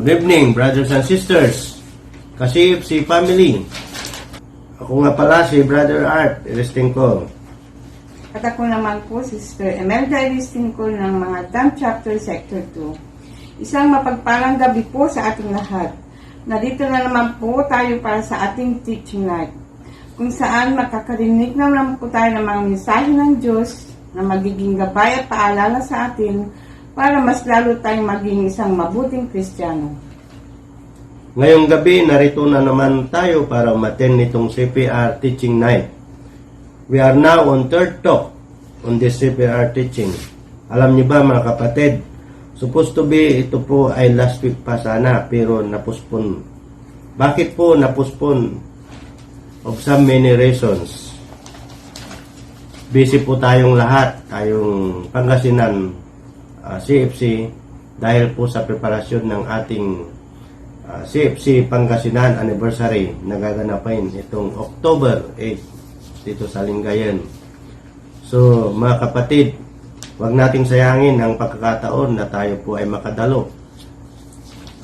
Good evening, brothers and sisters, CFC family. Ako nga pala si Brother Art Iristingko. At ako naman po si Sister Emelda Iristingko ng mga Dam Chapter Sector 2. Isang mapagpalang gabi po sa ating lahat. Narito na naman po tayo para sa ating teaching night, kung saan makakarinig naman po tayo ng mga mensahe ng Diyos na magiging gabay at paalala sa atin para mas lalo tayong maging isang mabuting Kristiyano. Ngayong gabi, narito na naman tayo para umattend nitong CPR Teaching Night. We are now on third talk on this CPR teaching. Alam niyo ba mga kapatid, supposed to be ito po ay last week pa sana pero napuspon. Bakit po napuspon? Of some many reasons. Busy po tayong lahat, tayong Pangasinan CFC dahil po sa preparasyon ng ating CFC Pangasinan anniversary na gaganapin itong October 8 dito sa Lingayen. So mga kapatid, huwag nating sayangin ang pagkakataon na tayo po ay makadalo.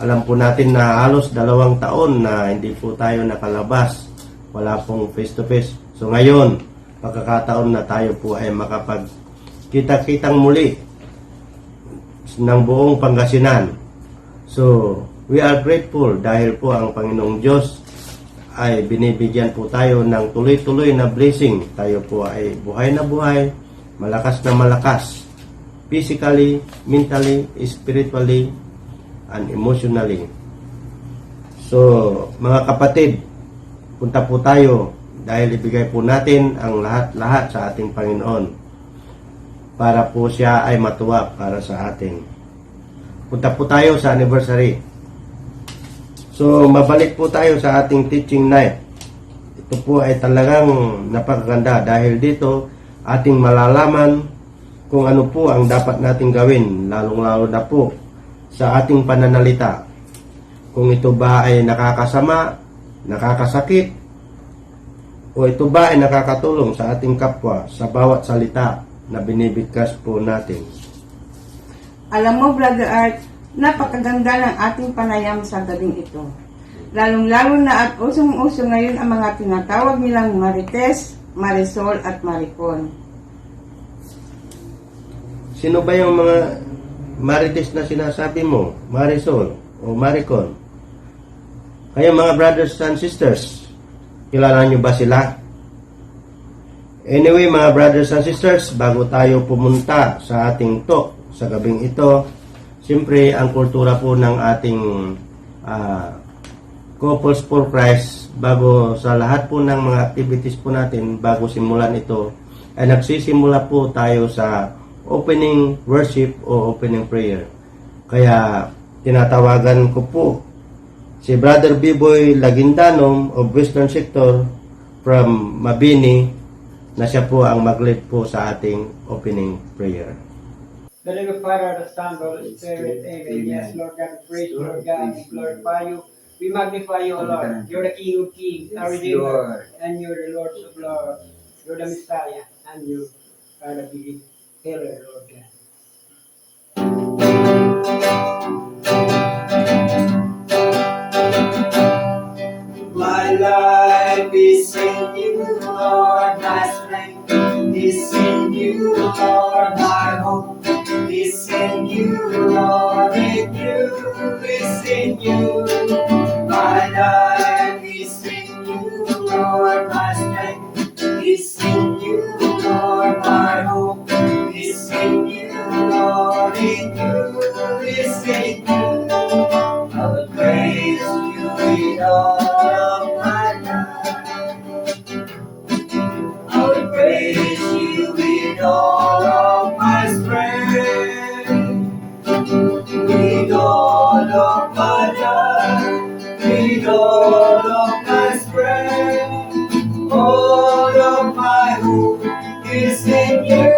Alam po natin na halos 2 taon na hindi po tayo nakalabas, wala pong face to face. So ngayon, pagkakataon na tayo po ay makapagkita-kitang muli ng buong Pangasinan. So, we are grateful dahil po ang Panginoong Diyos ay binibigyan po tayo ng tuloy-tuloy na blessing. Tayo po ay buhay na buhay, malakas na malakas, physically, mentally, spiritually, and emotionally. So, mga kapatid, punta po tayo dahil ibigay po natin ang lahat-lahat sa ating Panginoon para po siya ay matuwa para sa atin. Punta po tayo sa anniversary. So, mabalik po tayo sa ating teaching night. Ito po ay talagang napakaganda dahil dito ating malalaman kung ano po ang dapat nating gawin, lalong-lalo na po sa ating pananalita. Kung ito ba ay nakakasama, nakakasakit, o ito ba ay nakakatulong sa ating kapwa sa bawat salita na binibigkas po natin. Alam mo, Brother Art, napakaganda ng ating panayam sa gabing ito. Lalong-lalo na at usong-uso ngayon ang mga tinatawag nilang Marites, Marisol at Maricon. Sino ba yung mga Marites na sinasabi mo? Marisol o Maricon? Kayo mga brothers and sisters, kilala nyo ba sila? Anyway, mga brothers and sisters, bago tayo pumunta sa ating talk sa gabing ito, siyempre, ang kultura po ng ating Couples for Christ, bago sa lahat po ng mga activities po natin, bago simulan ito, ay nagsisimula po tayo sa opening worship o opening prayer. Kaya, tinatawagan ko po si Brother Biboy Lagindanom of Western Sector from Mabini na siya po ang mag-lead po sa ating opening prayer. The name of Father, the Son, the Holy Spirit, Amen. Yes, Lord God, praise you, Lord God, we glorify you, we magnify you, O Lord. You're the King of Kings, our Redeemer, and you're the Lord of Lords. You're the Messiah, and you are the big healer, Lord God. My life is in you, Lord, my strength is in you, Lord, my hope is in you, Lord, in you is in you. My life is in you, Lord, my strength is in you, Lord, my hope is in you, Lord, in you is in you. I will praise you with all of my life. I will praise you with all of my strength, with all of my life, with all of my strength, all of my hope is in you.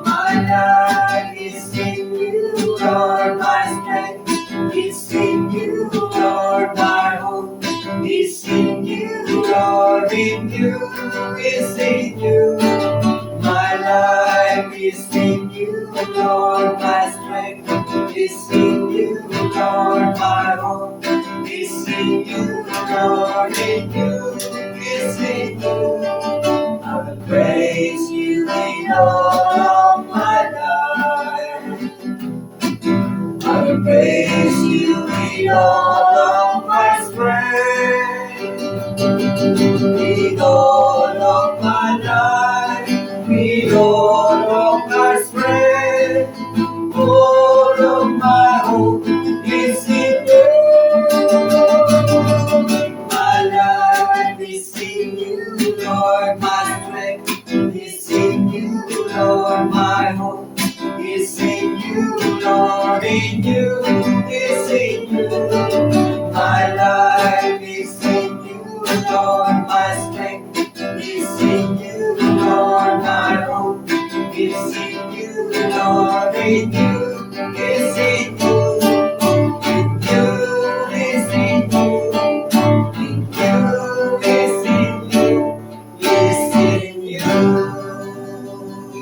My life is in you, Lord, my strength is in you, Lord, my hope is in you, Lord, in you is in you. My life is in you, Lord, my strength is in Lord, my hope is in you, Lord, in you is in you. I will praise you in all of my life. I will praise you in all of my strength. In all of my life, in all of my strength, all of my hope is in you. My life is in you, Lord, my strength is in you, Lord, my hope is in you, Lord, in you is in you. My life is in you, Lord, my strength is in you, Lord, my hope is in you, Lord, in you is in you. In you is in you. In you is in you. Is in you.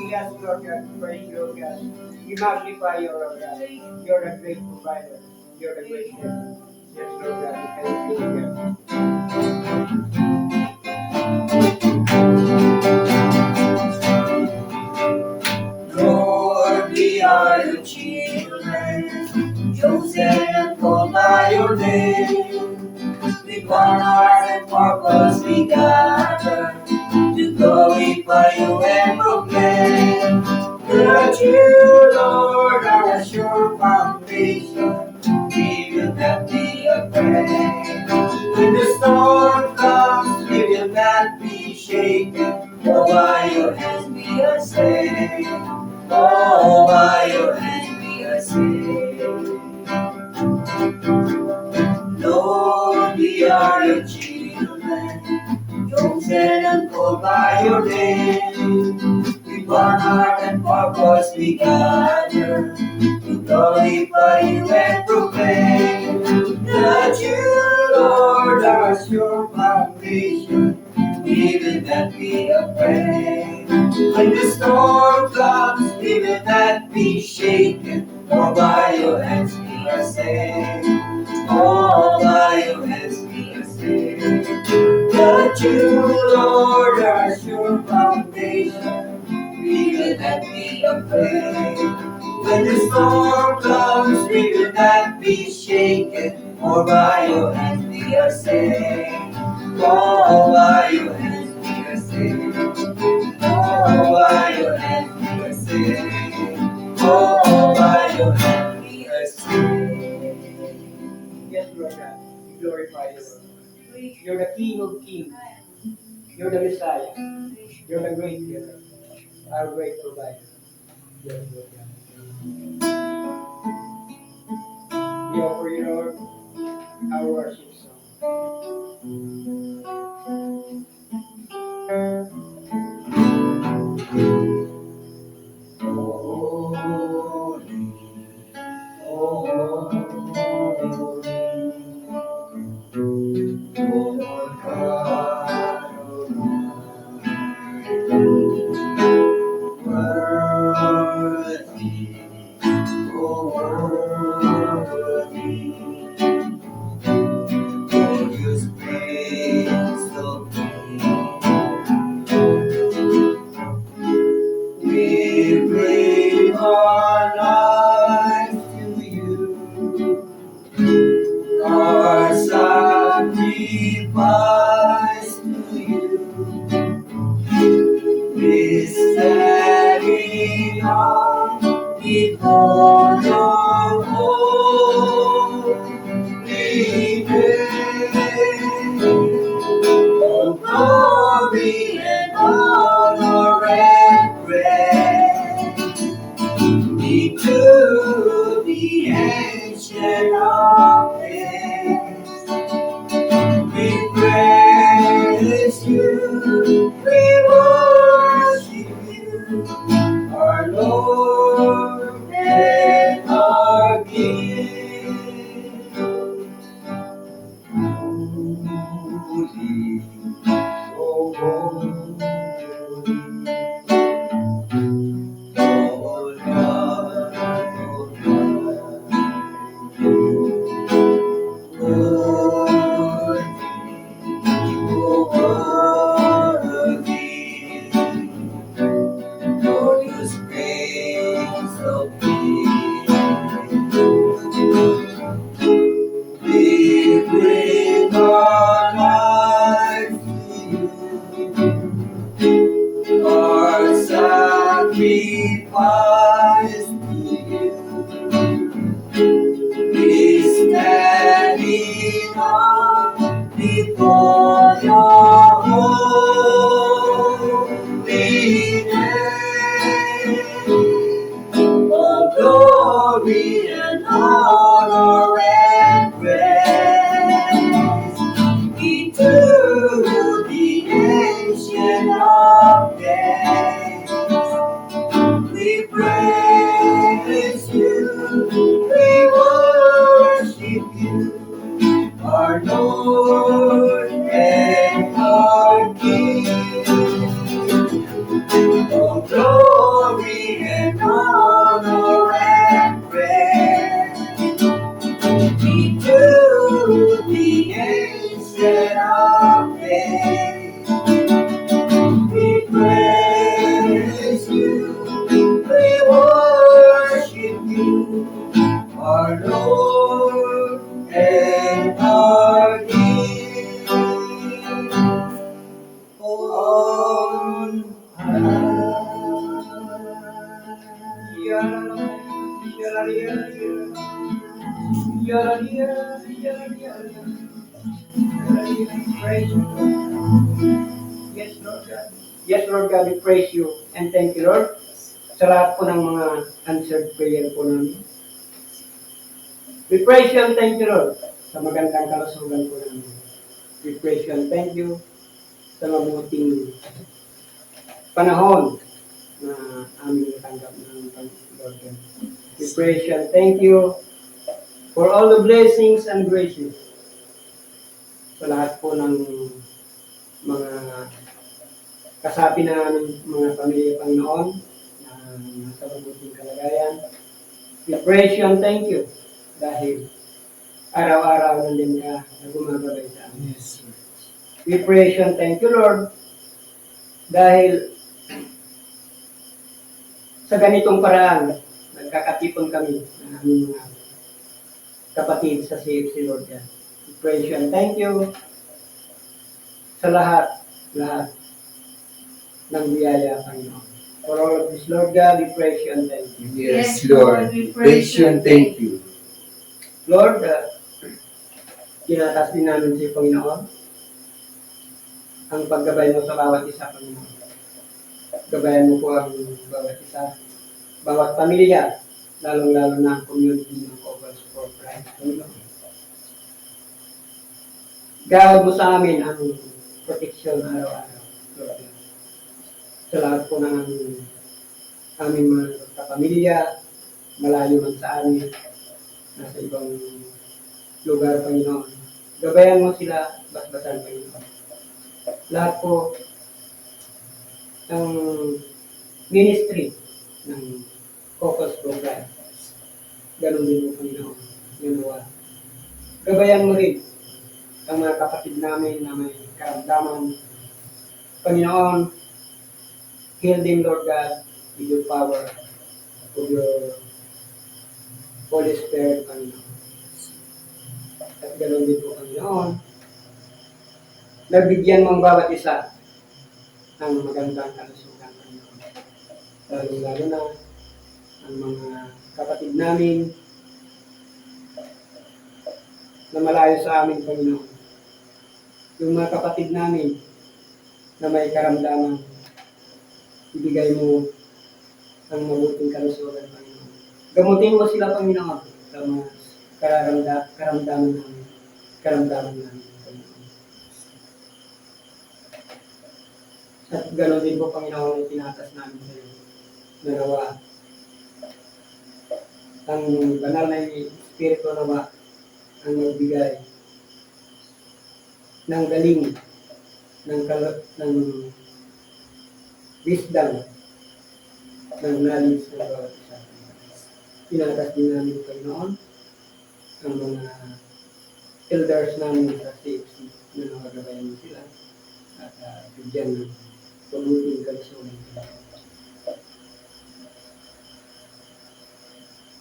Yes, Lord God, praise you, Lord God. We magnify you, Lord God. You're a great provider. You're a great shepherd. Yes, Lord God, we thank you, Lord God. Lord, we are your children, chosen and called by your name. With one heart and purpose we gather to glorify you and proclaim that you, Lord, are a sure foundation. We will not be afraid. When the storm comes, we will not be shaken. For by your hands we are safe. Oh, by your hands we are safe. Lord, we are your children, chosen and called by your name. With one heart and purpose we gather to glorify you and proclaim that you, Lord, are your foundation. We will not be afraid. When the storm comes, we will not be shaken. For by your hands we are safe. Oh, by your hands we are saved. That you, Lord, are sure foundation. We will not be afraid. When the storm comes, we will not be shaken. For by your hands we are saved. Oh, by your hands we are saved. Oh, by your hands we are saved. Oh, by your hands we are saved. Yes, Lord God, we glorify you, Lord. You're the King of Kings. You're the Messiah. You're the great healer. Our great provider. Yes, Lord God. We offer you, Lord, our worship song. Holy, holy, Lord God Almighty, worthy, oh worthy, for His praise All glory and honor and praise be to the ancient of days. We praise you, we worship you, our Lord and our King. On Praise you. Yes, Lord God. Yes, Lord God, we praise you and thank you, Lord, sa lahat po ng mga answered prayer po namin. We praise you and thank you, Lord, sa magandang kalusugan po namin. We praise you and thank you sa mabuting panahon na aming natanggap ng Lord God. We praise you and thank you for all the blessings and graces sa lahat po ng mga kasapi namin, mga pamilya Panginoon na nasa mabuting kalagayan. We praise you and thank you dahil araw-araw nandun ka na gumagabay sa amin. yes, Lord. We praise you and thank you, Lord, dahil sa ganitong paraan, nagkakatipon kami ng aming mga kapatid sa CFC, Lord God. We praise you and thank you sa lahat ng biyaya, Panginoon. For all of this, Lord God, we praise you and thank you. Yes, Lord. We praise you and thank you. Lord, tinatas din namin sa Panginoon ang paggabay mo sa bawat isa, Panginoon. Gabayan mo po ang bawat isa, bawat pamilya, lalong-lalo na ang community ng Couples for Christ, Panginoon. Gawad mo sa amin ang proteksyon araw-araw, Lord. Sa lahat po ng aming mga kapamilya, malayo man sa amin, nasa ibang lugar, Panginoon. Gabayan mo sila, basbasan, Panginoon. Lahat po ng ministry ng Focus Program. Ganun din po, Panginoon. Ginawa. Gabayan mo rin ang mga kapatid namin na may karamdaman. Panginoon, heal them, Lord God, with your power, with your Holy Spirit, Panginoon. At ganoon din po, Panginoon, nabigyan mo ang bawat isa ng magandang kalusugan, Panginoon. Lalo-lalo na ang mga kapatid namin na malayo sa amin, Panginoon. Yung mga kapatid namin na may karamdaman, ibigay mo ang mabuting kalusugan, Panginoon. Gamutin mo sila, Panginoon, sa mga karamdaman namin, Panginoon. At gano'n din po, Panginoon, itinatas namin sa iyo. Narawa ang banal na Espiritu nawa ang magbigay ng galing, ng wisdom, ng knowledge ng bawat isa. Tinatas din namin, Panginoon, ang mga elders namin sa CFC na nakagabayan sila at bigyan ng mabuting kalusugan.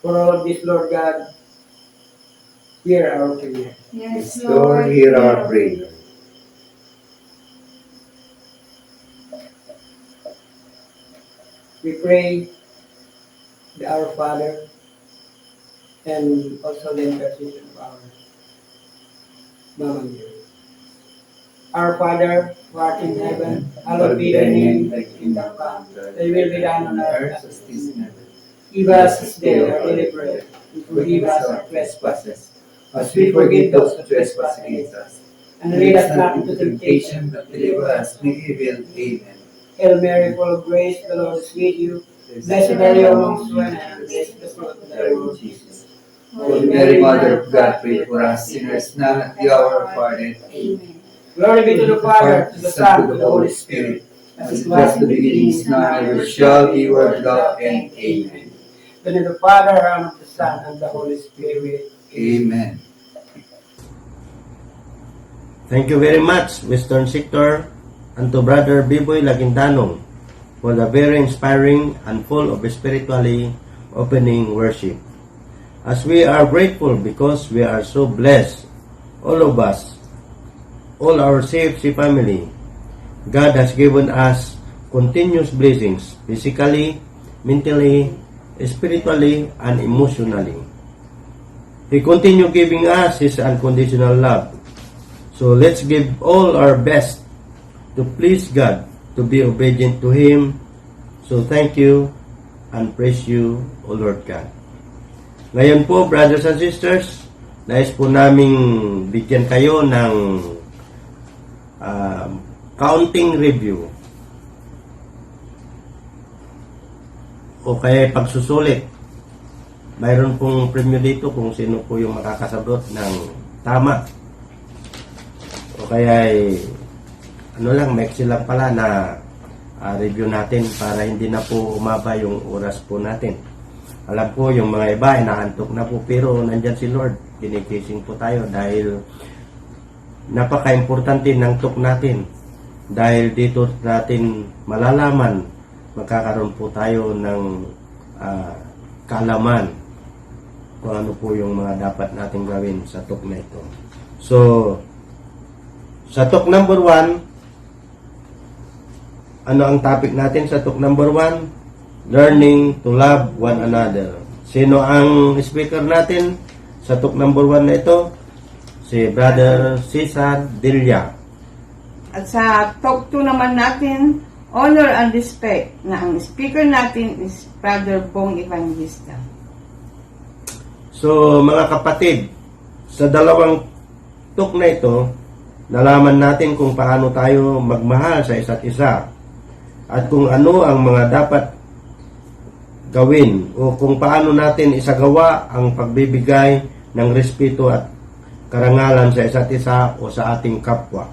For all of this, Lord God, hear our prayer. Yes, Lord, hear our prayer. We pray the Our Father and also the intercession of our Mama Mary. Our Father, who art in heaven, hallowed be thy name, thy kingdom come, thy will be done on earth as it is in heaven. Give us this day our daily bread, and forgive us our trespasses, as we forgive those who trespass against us. And lead us not into temptation, but deliver us from evil. Amen. Hail Mary, full of grace, the Lord is with you. Blessed are you amongst women, and blessed is the fruit of thy womb, Jesus. Holy Mary, Mother of God, pray for us sinners now and at the hour of our death. Amen. Glory be to the Father, to the Son, to the Holy Spirit, as it was in the beginning, is now, and ever shall be, world without end. Amen. In the name of the Father, and of the Son, and the Holy Spirit. Amen. Thank you very much, Western Sector, and to Brother Biboy Laguintanong for the very inspiring and full of spiritually opening worship. As we are grateful because we are so blessed, all of us, all our CFC family, God has given us continuous blessings, physically, mentally, spiritually, and emotionally. He continues giving us His unconditional love. So let's give all our best to please God, to be obedient to Him. So thank you and praise you, O Lord God. Ngayon po, brothers and sisters, nais po naming bigyan kayo ng counting review o kaya pagsusulit. Mayroon pong premyo dito kung sino po yung makakasagot ng tama. O kaya maiksi lang pala na review natin para hindi na po umaba yung oras po natin. Alam po yung mga iba inaantok na po, pero nandyan si Lord. Ginikising po tayo dahil napaka-importante ng talk natin. Dahil dito natin malalaman, magkakaroon po tayo ng kaalaman kung ano po yung mga dapat natin gawin sa talk na ito. So, sa talk number 1, ano ang topic natin sa talk number 1? Learning to love one another. Sino ang speaker natin sa talk number 1 na ito? Si Brother Cesar Delia. At sa talk 2 naman natin, honor and respect, na ang speaker natin is Brother Bong Evangelista. So mga kapatid, sa dalawang talk na ito, nalaman natin kung paano tayo magmahal sa isa't isa at kung ano ang mga dapat gawin o kung paano natin isagawa ang pagbibigay ng respeto at karangalan sa isa't isa o sa ating kapwa.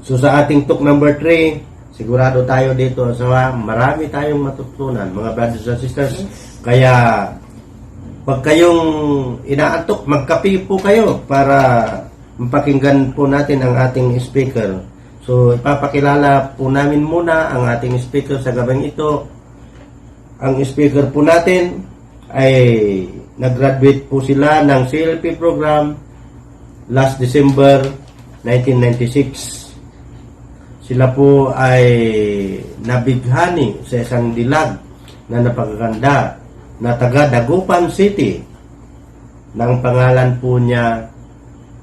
So sa ating talk number 3, sigurado tayo dito sa marami tayong matutunan, mga brothers and sisters. Kaya pag kayong inaantok, magkape po kayo para mapakinggan po natin ang ating speaker. So ipapakilala po namin muna ang ating speaker sa gabing ito. Ang speaker po natin ay nag-graduate po sila ng CLP program last December 1996. Sila po ay nabighani sa isang dilag na napakaganda na taga Dagupan City. Nang pangalan po niya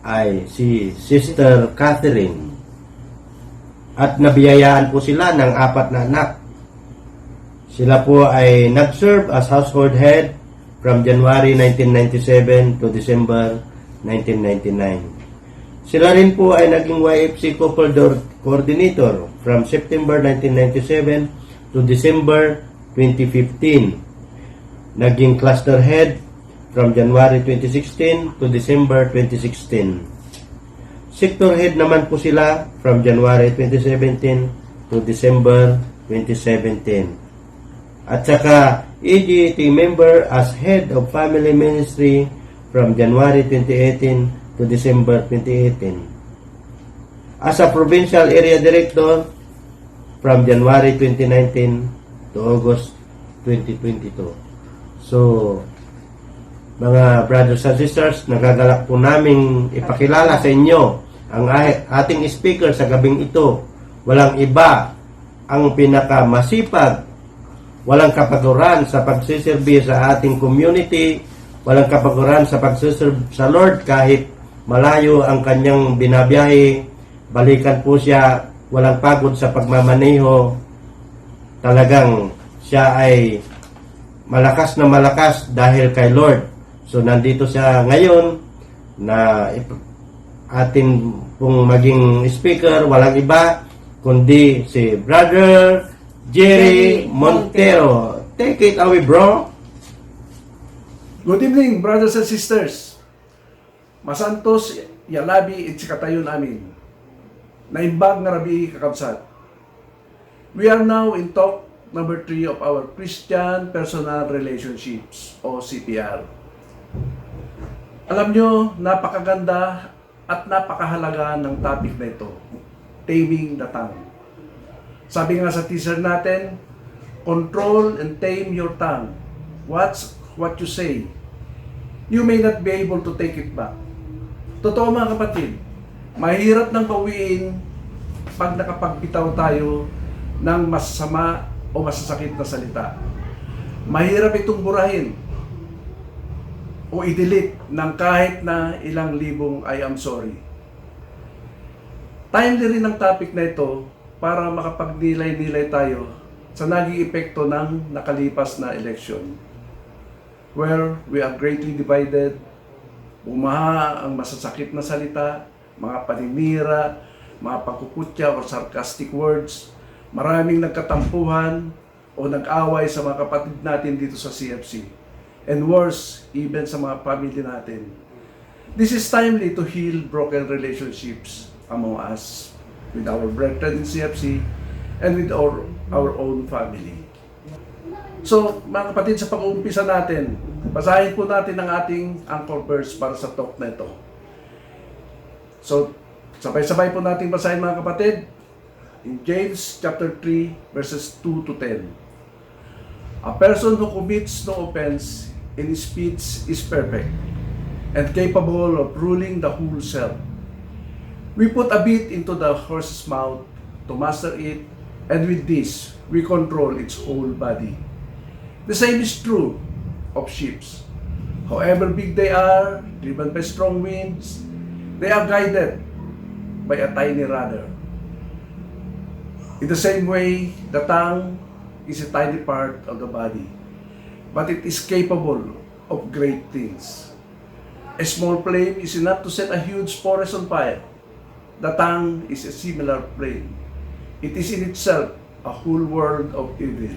ay si Sister Catherine. At nabiyayaan po sila ng 4 na anak. Sila po ay nag-serve as household head from January 1997 to December 1999. Sila rin po ay naging YFC couple coordinator from September 1997 to December 2015. Naging cluster head from January 2016 to December 2016. Sector head naman po sila from January 2017 to December 2017. At saka EGT member as head of family ministry from January 2018 to December 2018. As a provincial area director from January 2019 to August 2022. So, mga brothers and sisters, nagagalak po naming ipakilala sa inyo ang ating speaker sa gabing ito. Walang iba, ang pinakamasipag, walang kapaguran sa pagsiserbi sa ating community, walang kapaguran sa pagsiserbi sa Lord kahit malayo ang kanyang binabiyahe, balikan po siya, walang pagod sa pagmamaneho. Talagang siya ay malakas na malakas dahil kay Lord. So nandito siya ngayon na atin pong maging speaker, walang iba kundi si Brother Gerry Montero. Take it away, bro. Good evening, brothers and sisters. Masantos, yalabi, itsikatayon amin. Naimbag nga rabi kakabsat. We are now in talk number 3 of our Christian Personal Relationships o CPR. Alam nyo, napakaganda at napakahalaga ng topic na ito, Taming the Tongue. Sabi nga sa teaser natin, control and tame your tongue. Watch what you say. You may not be able to take it back. Totoo mga kapatid, mahirap nang bawiin pag nakapagbitaw tayo ng masasama o masasakit na salita. Mahirap itong burahin o i-delete ng kahit na ilang libong I am sorry. Timely rin ang topic na ito para makapagnilay-nilay tayo sa naging epekto ng nakalipas na election, where we are greatly divided, bumaha ang masasakit na salita, mga paninira, mga pagkukutya o sarcastic words, maraming nagkatampuhan o nag-away sa mga kapatid natin dito sa CFC. And worse, even sa mga family natin. This is timely to heal broken relationships among us, with our brethren in CFC, and with our own family. So, mga kapatid, sa pag-uumpisa natin, basahin po natin ang ating anchor verse para sa talk na ito. So, sabay-sabay po natin basahin mga kapatid, in James chapter 3, verses 2 to 10. A person who commits no offense in his speech is perfect and capable of ruling the whole self. We put a bit into the horse's mouth to master it, and with this, we control its whole body. The same is true of ships. However big they are, driven by strong winds, they are guided by a tiny rudder. In the same way, the tongue is a tiny part of the body, but it is capable of great things. A small flame is enough to set a huge forest on fire. The tongue is a similar flame. It is in itself a whole world of evil.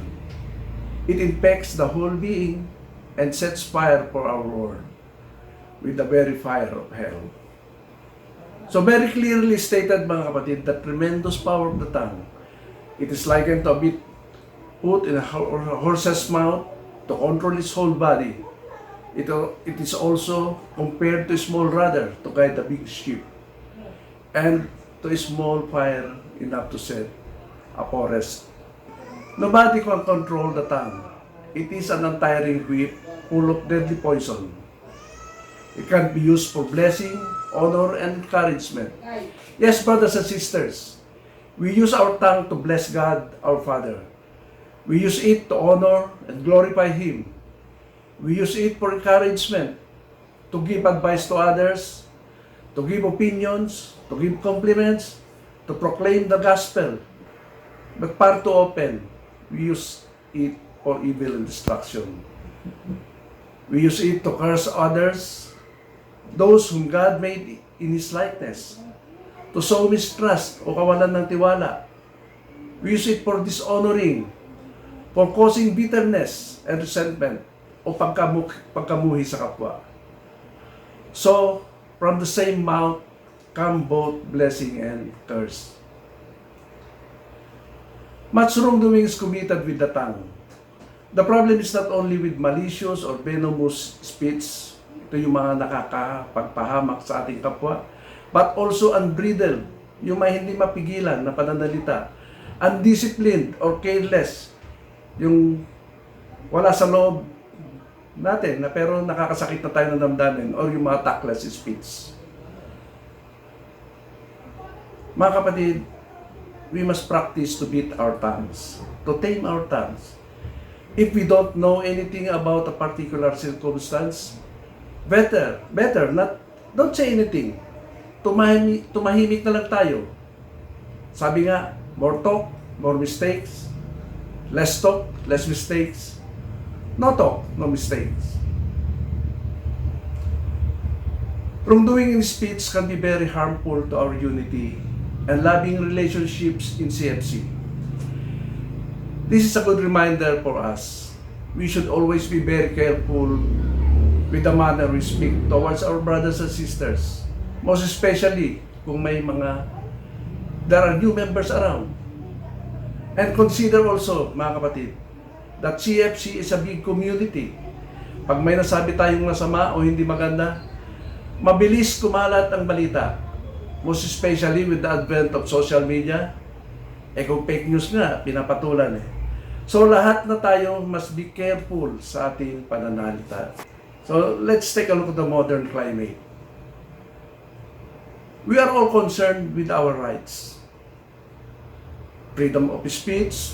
It infects the whole being and sets fire for our Lord with the very fire of hell. So very clearly stated mga kapatid, the tremendous power of the tongue. It is likened to a bit put in a horse's mouth to control its whole body. It is also compared to a small rudder to guide the big ship, and to a small fire enough to set a forest. Nobody can control the tongue. It is an untiring whip full of deadly poison. It can be used for blessing, honor, and encouragement. Yes, brothers and sisters, we use our tongue to bless God, our Father. We use it to honor and glorify Him. We use it for encouragement, to give advice to others, to give opinions, to give compliments, to proclaim the gospel. But far too often, we use it for evil and destruction. We use it to curse others, those whom God made in His likeness, to sow mistrust o kawalan ng tiwala. We use it for dishonoring, for causing bitterness and resentment, o pagkamuhi sa kapwa. So, from the same mouth come both blessing and curse. Much wrongdoing is committed with the tongue. The problem is not only with malicious or venomous speech, ito yung mga nakakapagpahamak sa ating kapwa, but also unbridled, yung may hindi mapigilan na pananalita, undisciplined or careless, yung wala sa loob natin na pero nakakasakit na tayo ng damdamin, or yung mga tactless speech. Mga kapatid, we must practice to beat our tongues, to tame our tongues. If we don't know anything about a particular circumstance, better don't say anything. Tumahimik na lang tayo. Sabi nga, more talk, more mistakes. Less talk, less mistakes. No talk, no mistakes. Wrongdoing in speech can be very harmful to our unity and loving relationships in CFC. This is a good reminder for us. We should always be very careful with the manner we speak towards our brothers and sisters. Most especially kung may there are new members around. And consider also, mga kapatid, that CFC is a big community. Pag may nasabi tayong masama o hindi maganda, mabilis kumalat ang balita. Most especially with the advent of social media. Kung fake news nga, pinapatulan eh. So lahat na tayo must be careful sa ating pananalita. So let's take a look at the modern climate. We are all concerned with our rights. Freedom of speech,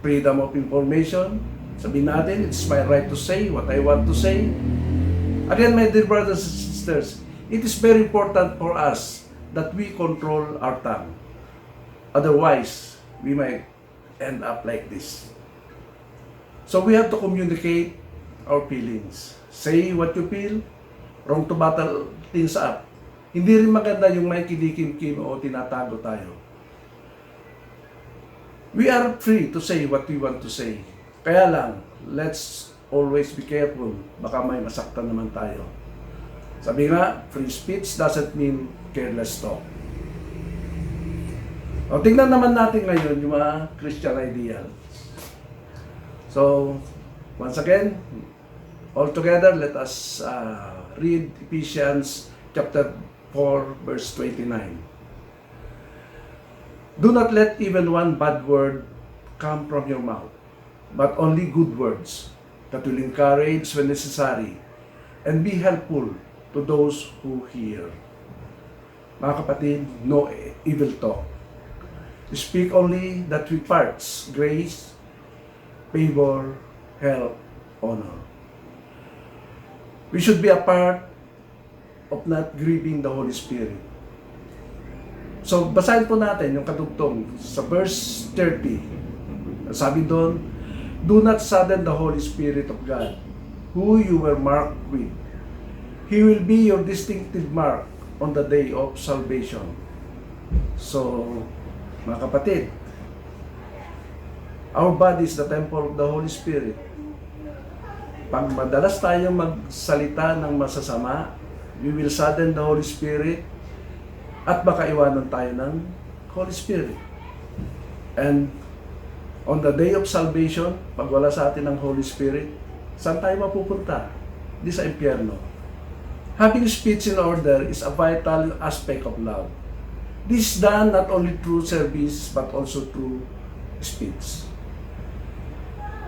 freedom of information. Sabihin natin, it's my right to say what I want to say. Again, my dear brothers and sisters, it is very important for us that we control our tongue. Otherwise, we might end up like this. So we have to communicate our feelings. Say what you feel, wrong to battle things up. Hindi rin maganda yung may kinikim-kim o tinatago tayo. We are free to say what we want to say. Kaya lang, let's always be careful. Baka may masaktan naman tayo. Sabi nga, free speech doesn't mean careless talk. O, tingnan naman natin ngayon yung mga Christian ideals. So, once again, all together, let us read Ephesians chapter 4, verse 29. Do not let even one bad word come from your mouth, but only good words that will encourage when necessary and be helpful to those who hear. Mga kapatid, no evil talk. Speak only that imparts grace, favor, help, honor. We should be a part of not grieving the Holy Spirit. So, basahin po natin yung kadugtong sa verse 30. Sabi doon, do not sadden the Holy Spirit of God, who you were marked with. He will be your distinctive mark on the day of salvation. So, mga kapatid, our body is the temple of the Holy Spirit. Pag madalas tayong magsalita ng masasama, we will sadden the Holy Spirit at baka iwanan tayo ng Holy Spirit. And on the day of salvation, pag wala sa atin ng Holy Spirit, saan tayo mapupunta? Di sa impyerno. Having speech in order is a vital aspect of love. This is done not only through service but also through speech.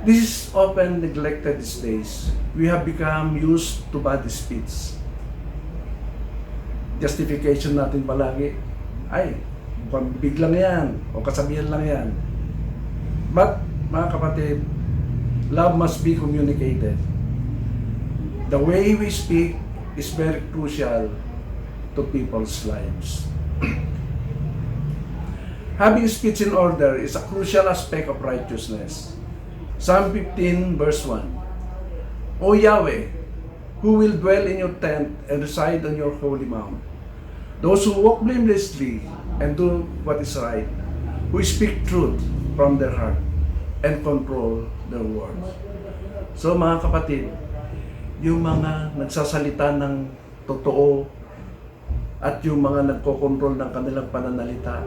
This is often neglected these days. We have become used to bad speech. Justification natin palagi, ay, big lang yan, o kasabihan lang yan. But, mga kapatid, love must be communicated. The way we speak is very crucial to people's lives. Having speech in order is a crucial aspect of righteousness. Psalm 15 verse 1. O Yahweh, who will dwell in your tent and reside on your holy mount? Those who walk blamelessly and do what is right, who speak truth from their heart and control their words. So mga kapatid, yung mga nagsasalita ng totoo at yung mga nagkokontrol ng kanilang pananalita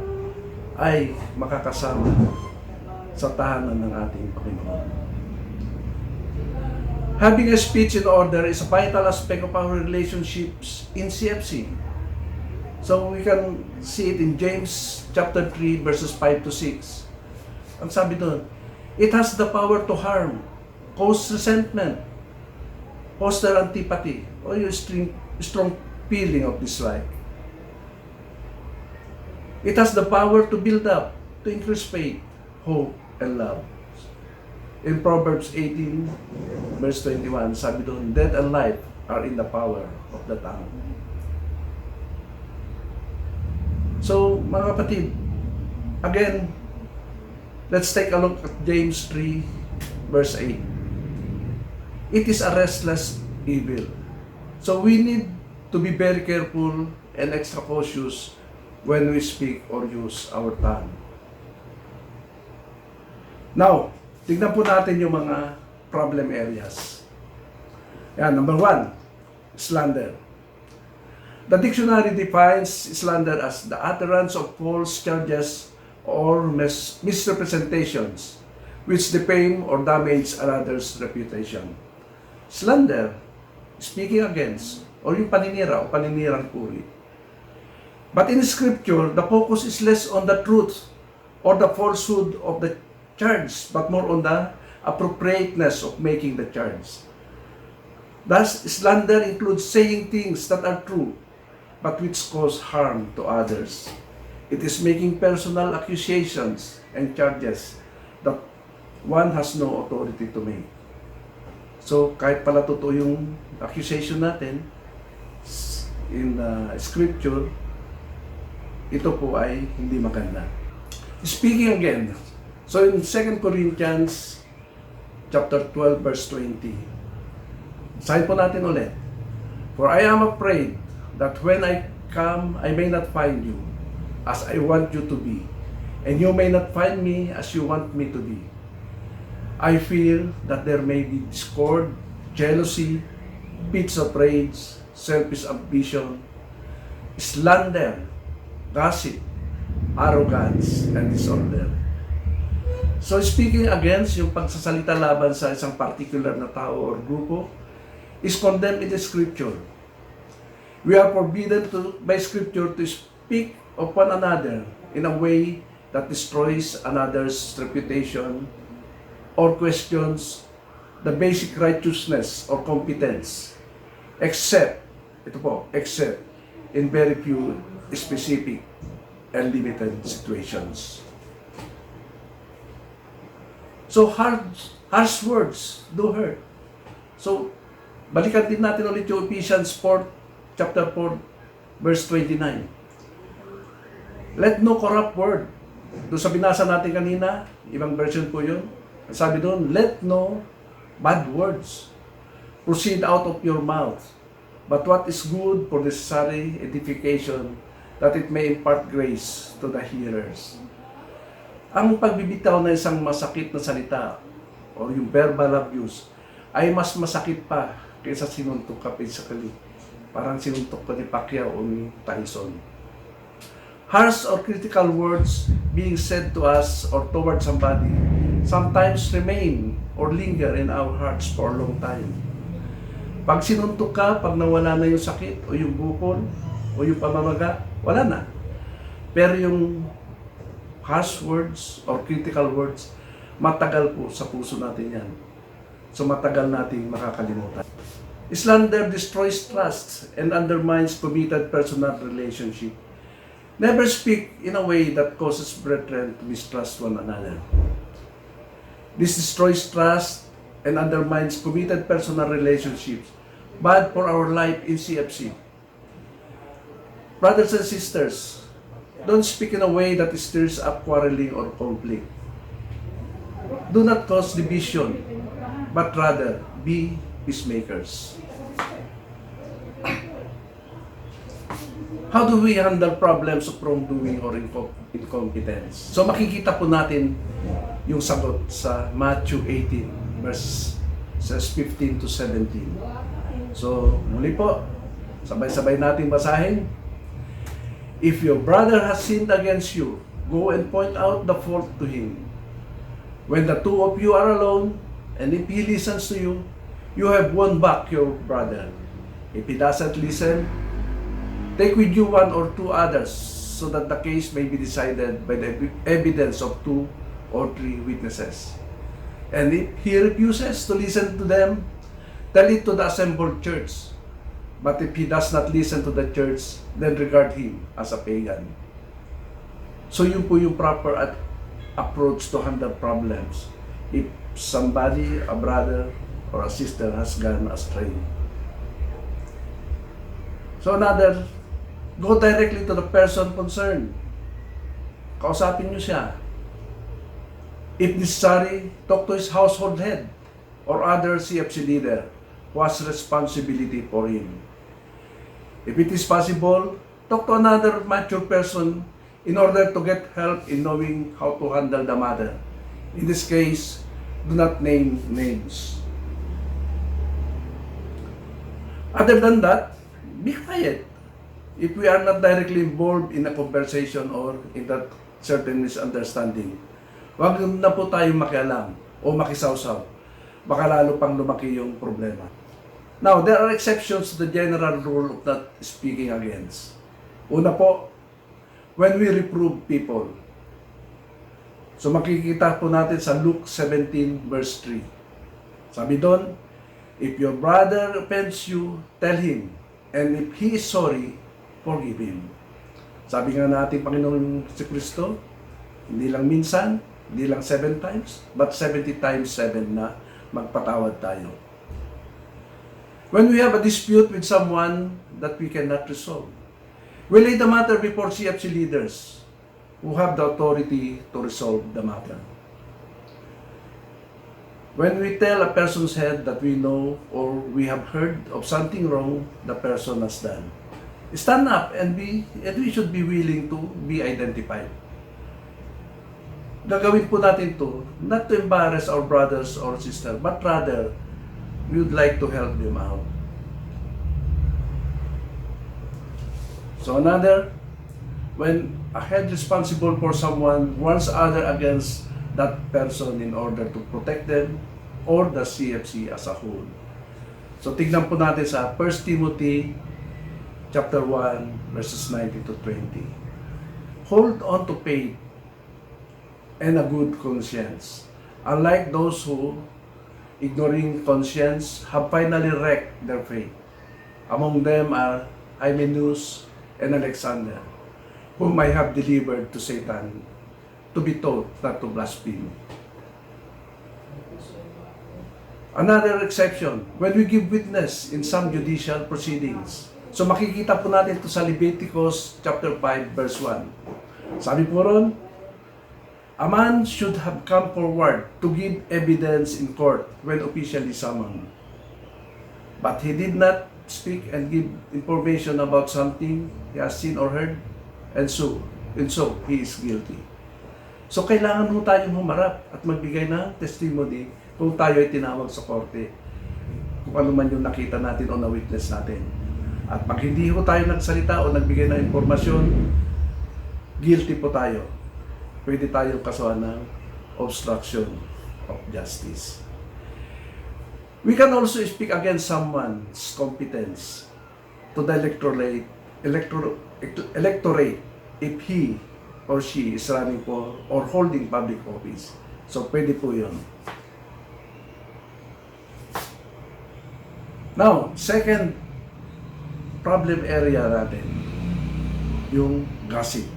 ay makakasama sa tahanan ng ating Panginoon. Having a speech in order is a vital aspect of our relationships in CFC. So we can see it in James chapter 3 verses 5 to 6. Ang sabi doon, it has the power to harm, cause resentment, foster antipathy, or your strong feeling of dislike. It has the power to build up, to increase faith, hope, and love. In Proverbs 18, verse 21, sabi doon, death and life are in the power of the tongue. So, mga kapatid, again, let's take a look at James 3, verse 8. It is a restless evil. So, we need to be very careful and extra cautious when we speak or use our tongue. Now, tignan po natin yung mga problem areas. Yan, number 1, slander. The dictionary defines slander as the utterance of false charges or misrepresentations which defame or damage another's reputation. Slander, speaking against, or yung paninira o paninirang puri. But in Scripture, the focus is less on the truth or the falsehood of the charge, but more on the appropriateness of making the charge. Thus, slander includes saying things that are true, but which cause harm to others. It is making personal accusations and charges that one has no authority to make. So, kahit pala totoo yung accusation natin in Scripture, ito po ay hindi maganda. Speaking again, so in 2 Corinthians chapter 12 verse 20, sahin po natin ulit, "For I am afraid that when I come, I may not find you as I want you to be, and you may not find me as you want me to be. I fear that there may be discord, jealousy, fits of rage, selfish ambition, slander, gossip, arrogance, and disorder." So speaking against yung pagsasalita laban sa isang particular na tao or grupo is condemned in the Scripture. We are forbidden by Scripture to speak of one another in a way that destroys another's reputation or questions the basic righteousness or competence, except in very few specific and limited situations. So harsh words do hurt. So balikan din natin ulit yung Ephesians 4, chapter 4, verse 29. Let no corrupt word. Doon sa binasa natin kanina, ibang version po yun. Sabi doon, let no bad words proceed out of your mouth, but what is good for necessary edification, that it may impart grace to the hearers. Ang pagbibitaw na isang masakit na salita o yung verbal abuse ay mas masakit pa kaysa sinuntok ka physically. Parang sinuntok ka ni Pacquiao o ni Tyson. Harsh or critical words being said to us or toward somebody sometimes remain or linger in our hearts for a long time. Pag sinuntok ka, pag nawala na yung sakit o yung bukol o yung pamamaga, wala na. Pero yung harsh words or critical words, matagal po sa puso natin yan. So matagal nating makakalimutan. Slander destroys trust and undermines committed personal relationship. Never speak in a way that causes brethren to mistrust one another. This destroys trust and undermines committed personal relationships, bad for our life in CFC. Brothers and sisters, don't speak in a way that stirs up quarreling or conflict. Do not cause division, but rather be peacemakers. How do we handle problems of wrongdoing or incompetence? So makikita po natin yung sagot sa Matthew 18, verses 15 to 17. So muli po, sabay-sabay natin basahin. If your brother has sinned against you, go and point out the fault to him. When the two of you are alone, and if he listens to you, you have won back your brother. If he doesn't listen, take with you one or two others, so that the case may be decided by the evidence of 2 or 3 witnesses. And if he refuses to listen to them, tell it to the assembled church. But if he does not listen to the church, then regard him as a pagan. So yun po yung proper approach to handle problems if somebody, a brother or a sister has gone astray. So another, go directly to the person concerned. Kausapin niyo siya. If necessary, talk to his household head or other CFC leader who has responsibility for him. If it is possible, talk to another mature person in order to get help in knowing how to handle the matter. In this case, do not name names. Other than that, be quiet. If we are not directly involved in a conversation or in that certain misunderstanding, huwag na po tayong makialam o makisawsaw. Baka lalo pang lumaki yung problema. Now, there are exceptions to the general rule of not speaking against. Una po, when we reprove people. So makikita po natin sa Luke 17 verse 3. Sabi doon, if your brother offends you, tell him. And if he is sorry, forgive him. Sabi nga natin, Panginoon si Kristo, hindi lang minsan, hindi lang 7 times, but 70 times 7 na magpatawad tayo. When we have a dispute with someone that we cannot resolve, we lay the matter before CFC leaders who have the authority to resolve the matter. When we tell a person's head that we know or we have heard of something wrong the person has done, stand up and we should be willing to be identified. Gagawin po natin to not to embarrass our brothers or sisters, but rather we would like to help them out. So another, when a head responsible for someone warns other against that person in order to protect them or the CFC as a whole. So tignan po natin sa 1 Timothy chapter 1 verses 19 to 20. Hold on to faith and a good conscience, unlike those who, ignoring conscience, have finally wrecked their faith. Among them are Hymenaeus and Alexander, whom I have delivered to Satan, to be taught not to blaspheme. Another exception, when we give witness in some judicial proceedings. So makikita po natin ito sa Leviticus chapter 5 verse 1. Sabi po ron, a man should have come forward to give evidence in court when officially summoned. But he did not speak and give information about something he has seen or heard, and so he is guilty. So kailangan mo tayong humarap at magbigay ng testimony kung tayo ay tinawag sa korte, kung ano man yung nakita natin o na-witness natin. At pag hindi ho tayo nagsalita o nagbigay ng impormasyon, guilty po tayo. Pwede tayong kasuhan ng obstruction of justice. We can also speak against someone's competence to the electorate if he or she is running for or holding public office. So, pwede po yun. Now, second problem area natin, yung gossip.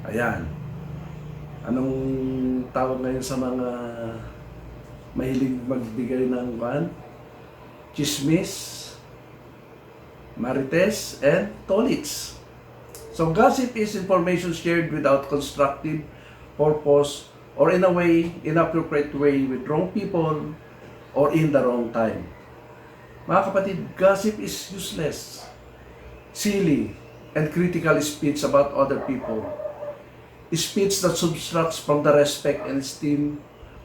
Ayan. Anong tawag ngayon sa mga mahilig magbigay ng chismis, marites, and tolits. So gossip is information shared without constructive purpose or in a way, inappropriate way with wrong people or in the wrong time. Mga kapatid, gossip is useless, silly, and critical speech about other people. Speech that subtracts from the respect and esteem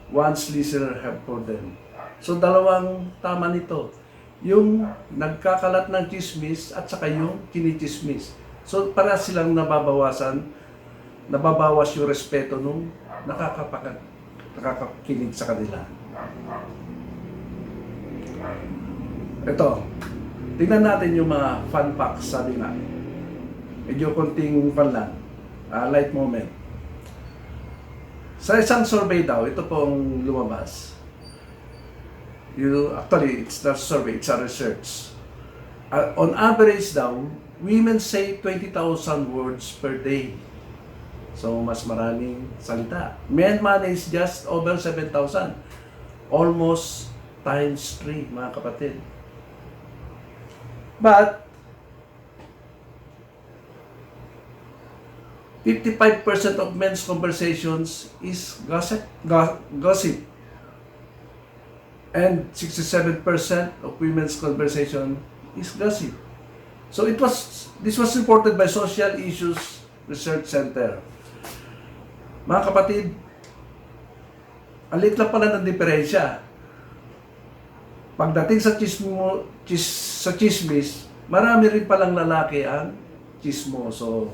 one's listener have for them. So dalawang tama nito. Yung nagkakalat ng chismis at saka yung kinichismis. So para silang nababawas yung respeto nung nakakakinig sa kanila. Ito, tingnan natin yung mga fun facts, sabi nga. Medyo konting fun lang. Light moment. Sa isang survey daw, ito pong lumabas. Actually, it's not survey, it's a research. On average daw, women say 20,000 words per day. So, mas maraming salita. Men manage just over 7,000. Almost times 3, mga kapatid. But, 55% of men's conversations is gossip. And 67% of women's conversation is gossip. So this was reported by Social Issues Research Center. Mga kapatid, ang liit lang pala ng diferensya. Pagdating sa chismis, marami rin palang lalaki ang chismoso.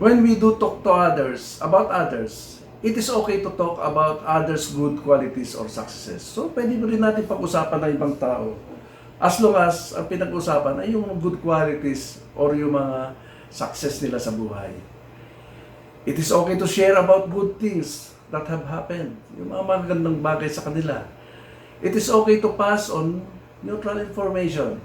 when we do talk to others, about others, it is okay to talk about others' good qualities or successes. So, pwede rin natin pag-usapan ng ibang tao. As long as ang pinag-usapan ay yung good qualities or yung mga success nila sa buhay. It is okay to share about good things that have happened. Yung mga magagandang bagay sa kanila. It is okay to pass on neutral information.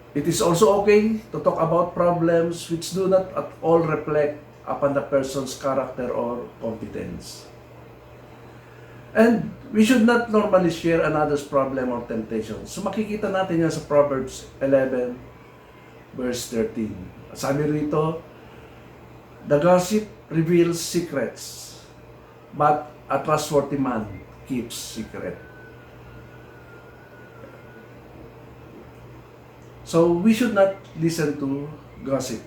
It is also okay to talk about problems which do not at all reflect upon the person's character or competence. And we should not normally share another's problem or temptation. So makikita natin yan sa Proverbs 11 verse 13. Sabi rito, the gossip reveals secrets, but a trustworthy man keeps secret. So we should not listen to gossip.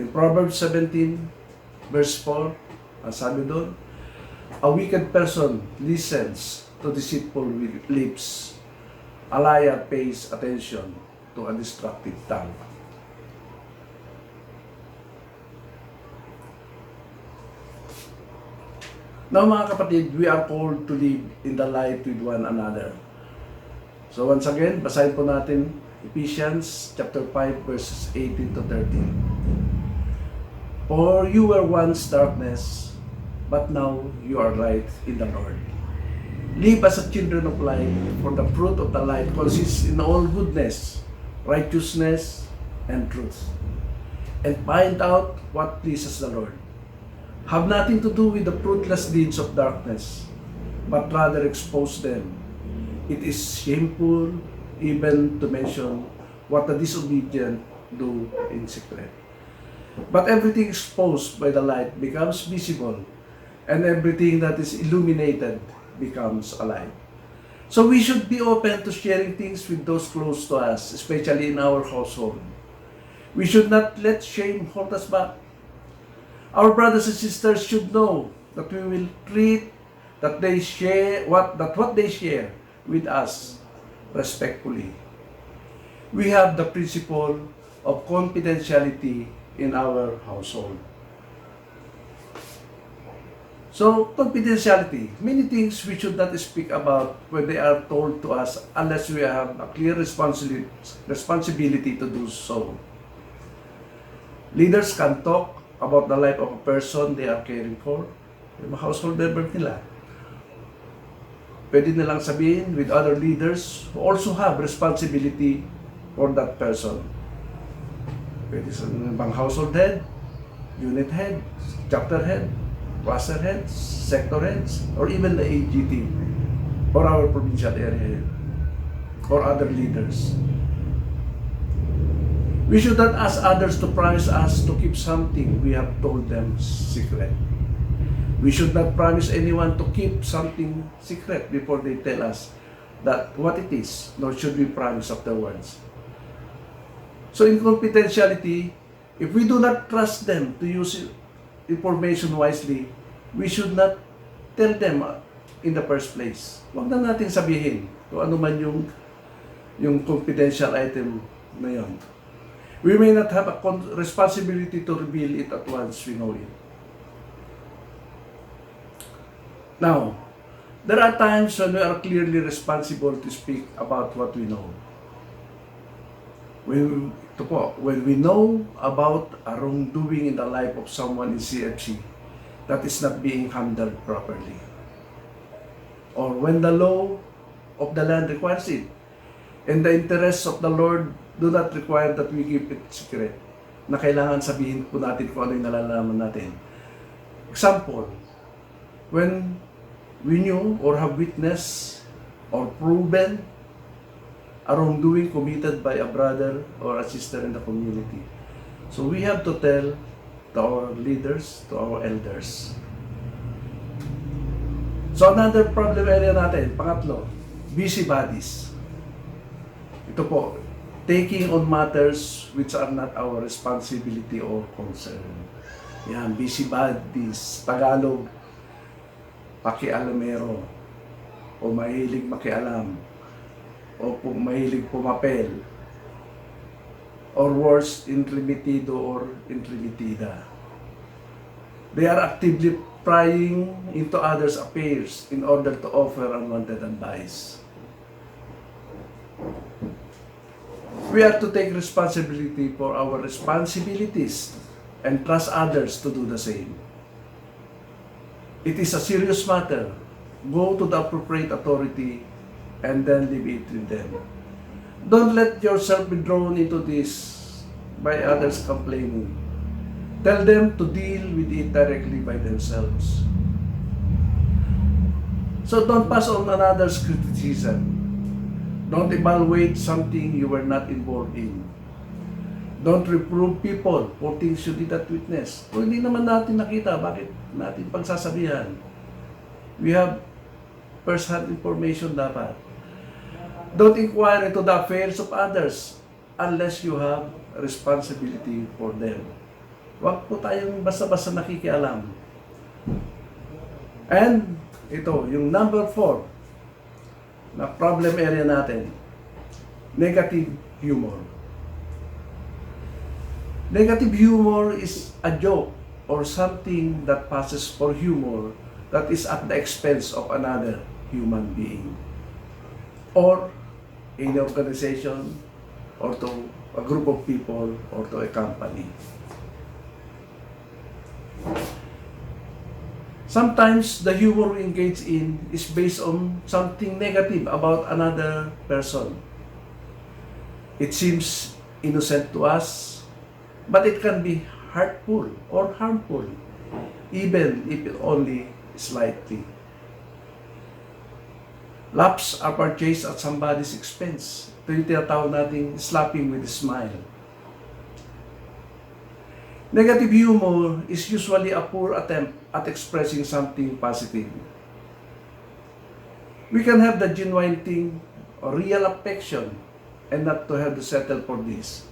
In Proverbs 17 verse 4, ang sabi doon, a wicked person listens to deceitful lips. A liar pays attention to a destructive tongue. Now mga kapatid, we are called to live in the light with one another. So once again, basahin po natin Ephesians chapter 5 verses 18 to 13. For you were once darkness, but now you are light in the Lord. Live as a children of light, for the fruit of the light consists in all goodness, righteousness, and truth. And find out what pleases the Lord. Have nothing to do with the fruitless deeds of darkness, but rather expose them. It is shameful even to mention what the disobedient do in secret. But everything exposed by the light becomes visible, and everything that is illuminated becomes alive. So we should be open to sharing things with those close to us, especially in our household. We should not let shame hold us back. Our brothers and sisters should know that we will treat that they share what they share with us respectfully. We have the principle of confidentiality in our household. So, confidentiality, many things we should not speak about when they are told to us unless we have a clear responsibility to do so. Leaders can talk about the life of a person they are caring for, yung mga household member nila. Pwede nilang sabihin with other leaders who also have responsibility for that person. Pwede sa ibang household head, unit head, chapter head, cluster heads, sector heads, or even the AGT, or our provincial area head, or other leaders. We should not ask others to promise us to keep something we have told them secret. We should not promise anyone to keep something secret before they tell us that what it is, nor should we promise afterwards. So in confidentiality, if we do not trust them to use information wisely, we should not tell them in the first place. Huwag na natin sabihin kung ano man yung confidential item na yun. We may not have a responsibility to reveal it at once we know it. Now, there are times when we are clearly responsible to speak about what we know. When we know about a wrongdoing in the life of someone in CFC that is not being handled properly, or when the law of the land requires it, and the interests of the Lord do not require that we keep it secret, na kailangan sabihin po natin kung ano yung nalalaman natin. Example, when we knew or have witnessed or proven a wrongdoing committed by a brother or a sister in the community. So we have to tell to our leaders, to our elders. So another problem area natin, pangatlo, busybodies. Ito po, taking on matters which are not our responsibility or concern. Yan, busybodies, Tagalog, pakialamero, o mahilig makialam, o mahilig pumapel, or worse, intrometido or intrometida. They are actively prying into others' affairs in order to offer unwanted advice. We are to take responsibility for our responsibilities and trust others to do the same. It is a serious matter. Go to the appropriate authority and then leave it with them. Don't let yourself be drawn into this by others complaining. Tell them to deal with it directly by themselves. So don't pass on another's criticism. Don't evaluate something you were not involved in. Don't reprove people for things you did not witness. Kung hindi naman natin nakita, bakit natin pagsasabihan? We have first-hand information dapat. Don't inquire into the affairs of others unless you have responsibility for them. Huwag po tayong basta-basta nakikialam. And ito, yung number 4 na problem area natin, negative humor. Negative humor is a joke or something that passes for humor that is at the expense of another human being or an organization or to a group of people or to a company. Sometimes the humor we engage in is based on something negative about another person. It seems innocent to us, but it can be hurtful or harmful, even if it only slightly. Laughs are purchased at somebody's expense. Ito yung tinatawag nating slapping with a smile. Negative humor is usually a poor attempt at expressing something positive. We can have the genuine thing or real affection and not to have to settle for this.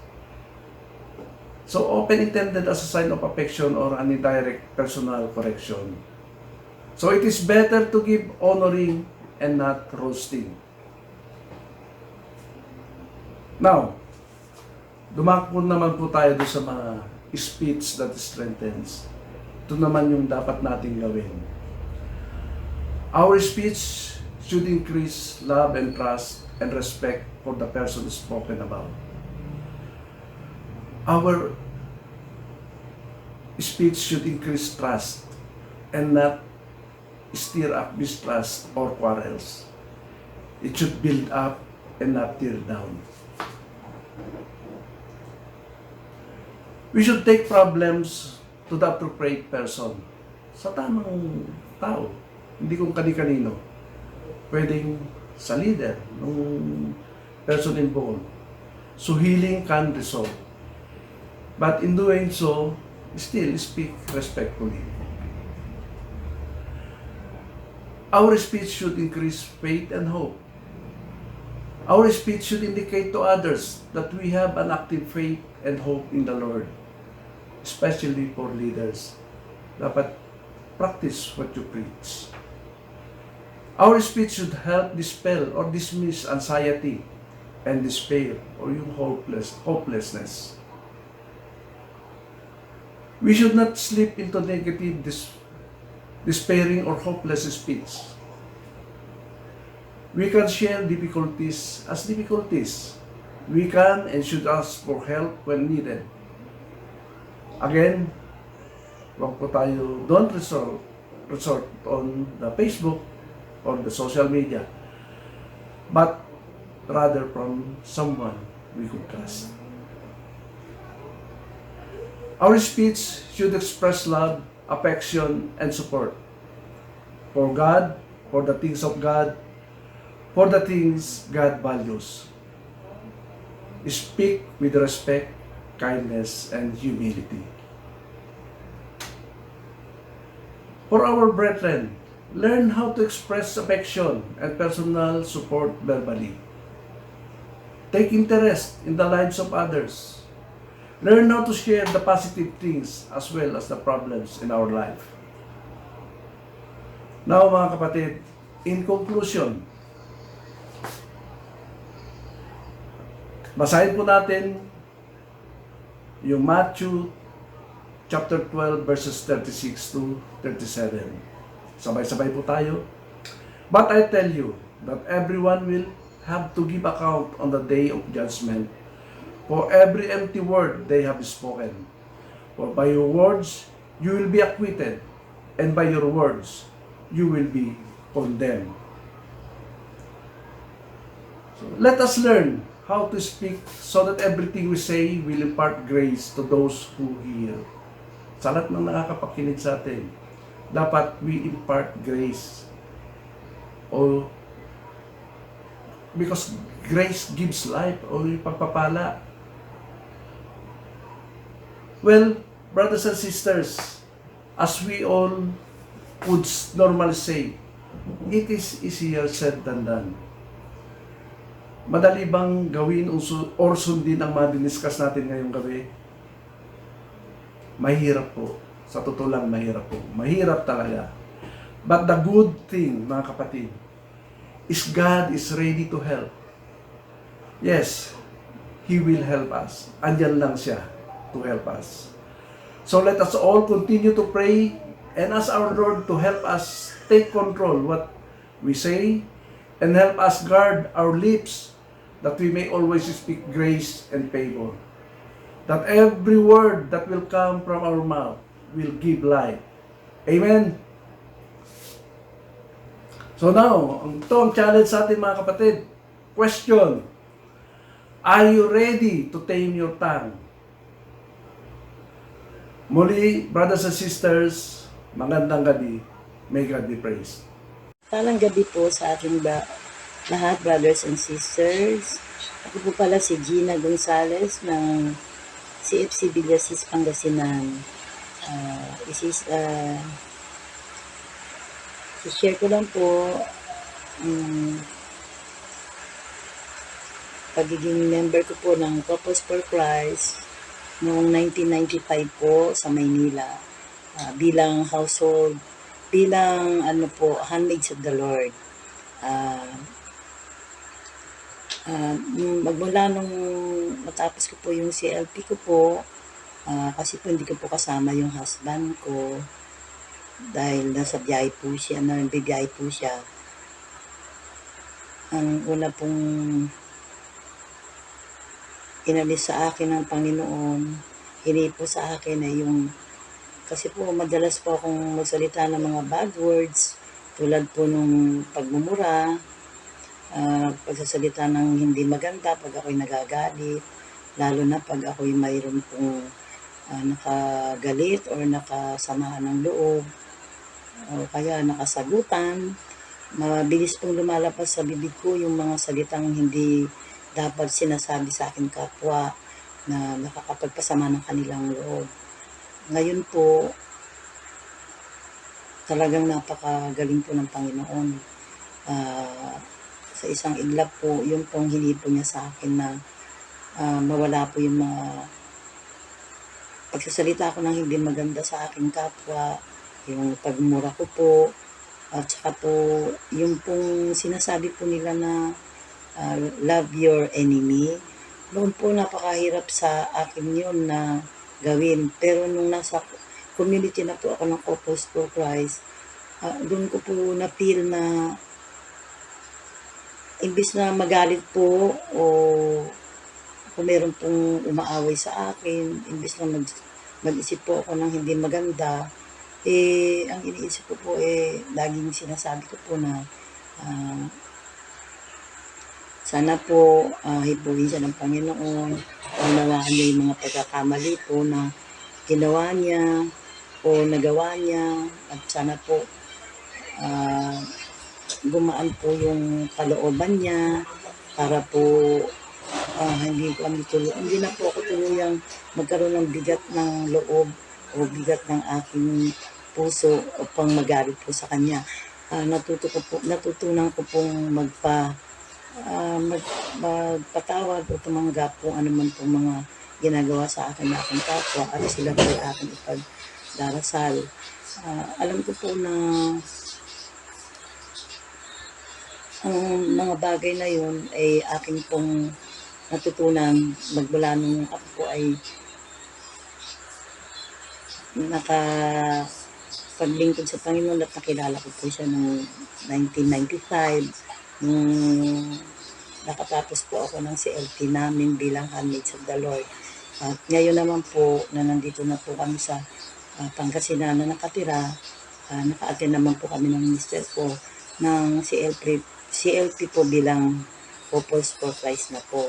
So often intended as a sign of affection or an indirect personal correction. So it is better to give honoring and not roasting. Now, dumako naman po tayo doon sa mga speech that strengthens. Ito naman yung dapat nating gawin. Our speech should increase love and trust and respect for the person spoken about. Our speech should increase trust and not stir up mistrust or quarrels. It should build up and not tear down. We should take problems to the appropriate person. Sa tamang tao. Hindi kung kani-kanino. Pwedeng sa leader, ng person involved. So healing can resolve. But in doing so, still speak respectfully. Our speech should increase faith and hope. Our speech should indicate to others that we have an active faith and hope in the Lord, especially for leaders. Dapat practice what you preach. Our speech should help dispel or dismiss anxiety and despair or yung hopelessness. We should not slip into negative despairing or hopeless speech. We can share difficulties as difficulties. We can and should ask for help when needed. Again, wag po tayo, don't resort on the Facebook or the social media, but rather from someone we could trust. Our speech should express love, affection, and support for God, for the things of God, for the things God values. Speak with respect, kindness, and humility. For our brethren, learn how to express affection and personal support verbally. Take interest in the lives of others. Learn how to share the positive things as well as the problems in our life. Now mga kapatid, in conclusion, basahin po natin yung Matthew chapter 12 verses 36 to 37. Sabay-sabay po tayo. But I tell you that everyone will have to give account on the day of judgment for every empty word they have spoken. For by your words you will be acquitted, and by your words you will be condemned. So let us learn how to speak so that everything we say will impart grace to those who hear. Sa lahat ng nakakapakinig sa atin, dapat we impart grace. O because grace gives life o pagpapala. Well, brothers and sisters, as we all would normally say, it is easier said than done. Madali bang gawin or sundin ang mga diniscuss natin ngayong gabi? Mahirap po. Sa totoo lang, mahirap po. Mahirap talaga. But the good thing, mga kapatid, is God is ready to help. Yes, He will help us. Andyan lang siya to help us. So let us all continue to pray and ask our Lord to help us take control what we say and help us guard our lips that we may always speak grace and favor. That every word that will come from our mouth will give life. Amen? So now, ito ang challenge sa atin mga kapatid. Question: are you ready to tame your tongue? Muli, brothers and sisters, magandang gabi. May God be praised. Palang gabi po sa ating lahat, brothers and sisters. Ako po pala si Gina Gonzales ng CFC Pangasinan. I-share ko lang po pagiging member ko po ng Couples for Christ noong 1995 po sa Maynila, bilang household, bilang handmaids of the Lord. Magmula nung matapos ko po yung CLP ko po, kasi po hindi ko po kasama yung husband ko dahil nasa biyahe po siya, nagbibiyahe po siya. Ang una pong inalis sa akin ng Panginoon, hini po sa akin ay yung, kasi po madalas po akong magsalita ng mga bad words, tulad po nung pagmumura, pagsasalita ng hindi maganda pag ako'y nagagalit, lalo na pag ako'y mayroon pong nakagalit or nakasama ng loob, o kaya nakasagutan, mabilis pong lumalabas sa bibig ko yung mga salitang hindi dapat sinasabi sa aking kapwa na nakakapagpasama ng kanilang loob. Ngayon po, talagang napakagaling po ng Panginoon. Sa isang iglap po, yun pong hinipo niya sa akin na mawala po yung mga pagsasalita ko ng hindi maganda sa aking kapwa, yung pagmura ko po, at saka po yung pong sinasabi po nila na love your enemy. Noon po napakahirap sa akin yun na gawin. Pero nung nasa community na po ako ng Couples for Christ, doon ko po na-feel na imbis na magalit po o kung meron pong umaaway sa akin, imbis na mag-isip po ako ng hindi maganda, ang iniisip ko po laging sinasabi ko po na sana po hipuin siya ng Panginoon, unawaan niya yung mga pagkakamali po na ginawa niya o nagawa niya, at sana po gumaan po yung kalooban niya para po hindi na po ako tuluyang magkaroon ng bigat ng loob o bigat ng aking puso upang magalit po sa kanya. Natutunan ko pong magpatawad o tumanggap po anuman pong mga ginagawa sa akin na aking kapwa, at sila po ay aking ipagdarasal. Alam ko po na ang mga bagay na yun ay aking pong natutunan magmula nung ako po ay paglingkod sa Panginoon at nakilala ko po siya noong 1995 nung nakatapos po ako ng CLT namin bilang handmaids of the Lord. At ngayon naman po na nandito na po kami sa Pangasinan na nakatira, naka-attend naman po kami ng minister ko ng CLP po bilang Couples for Christ na po.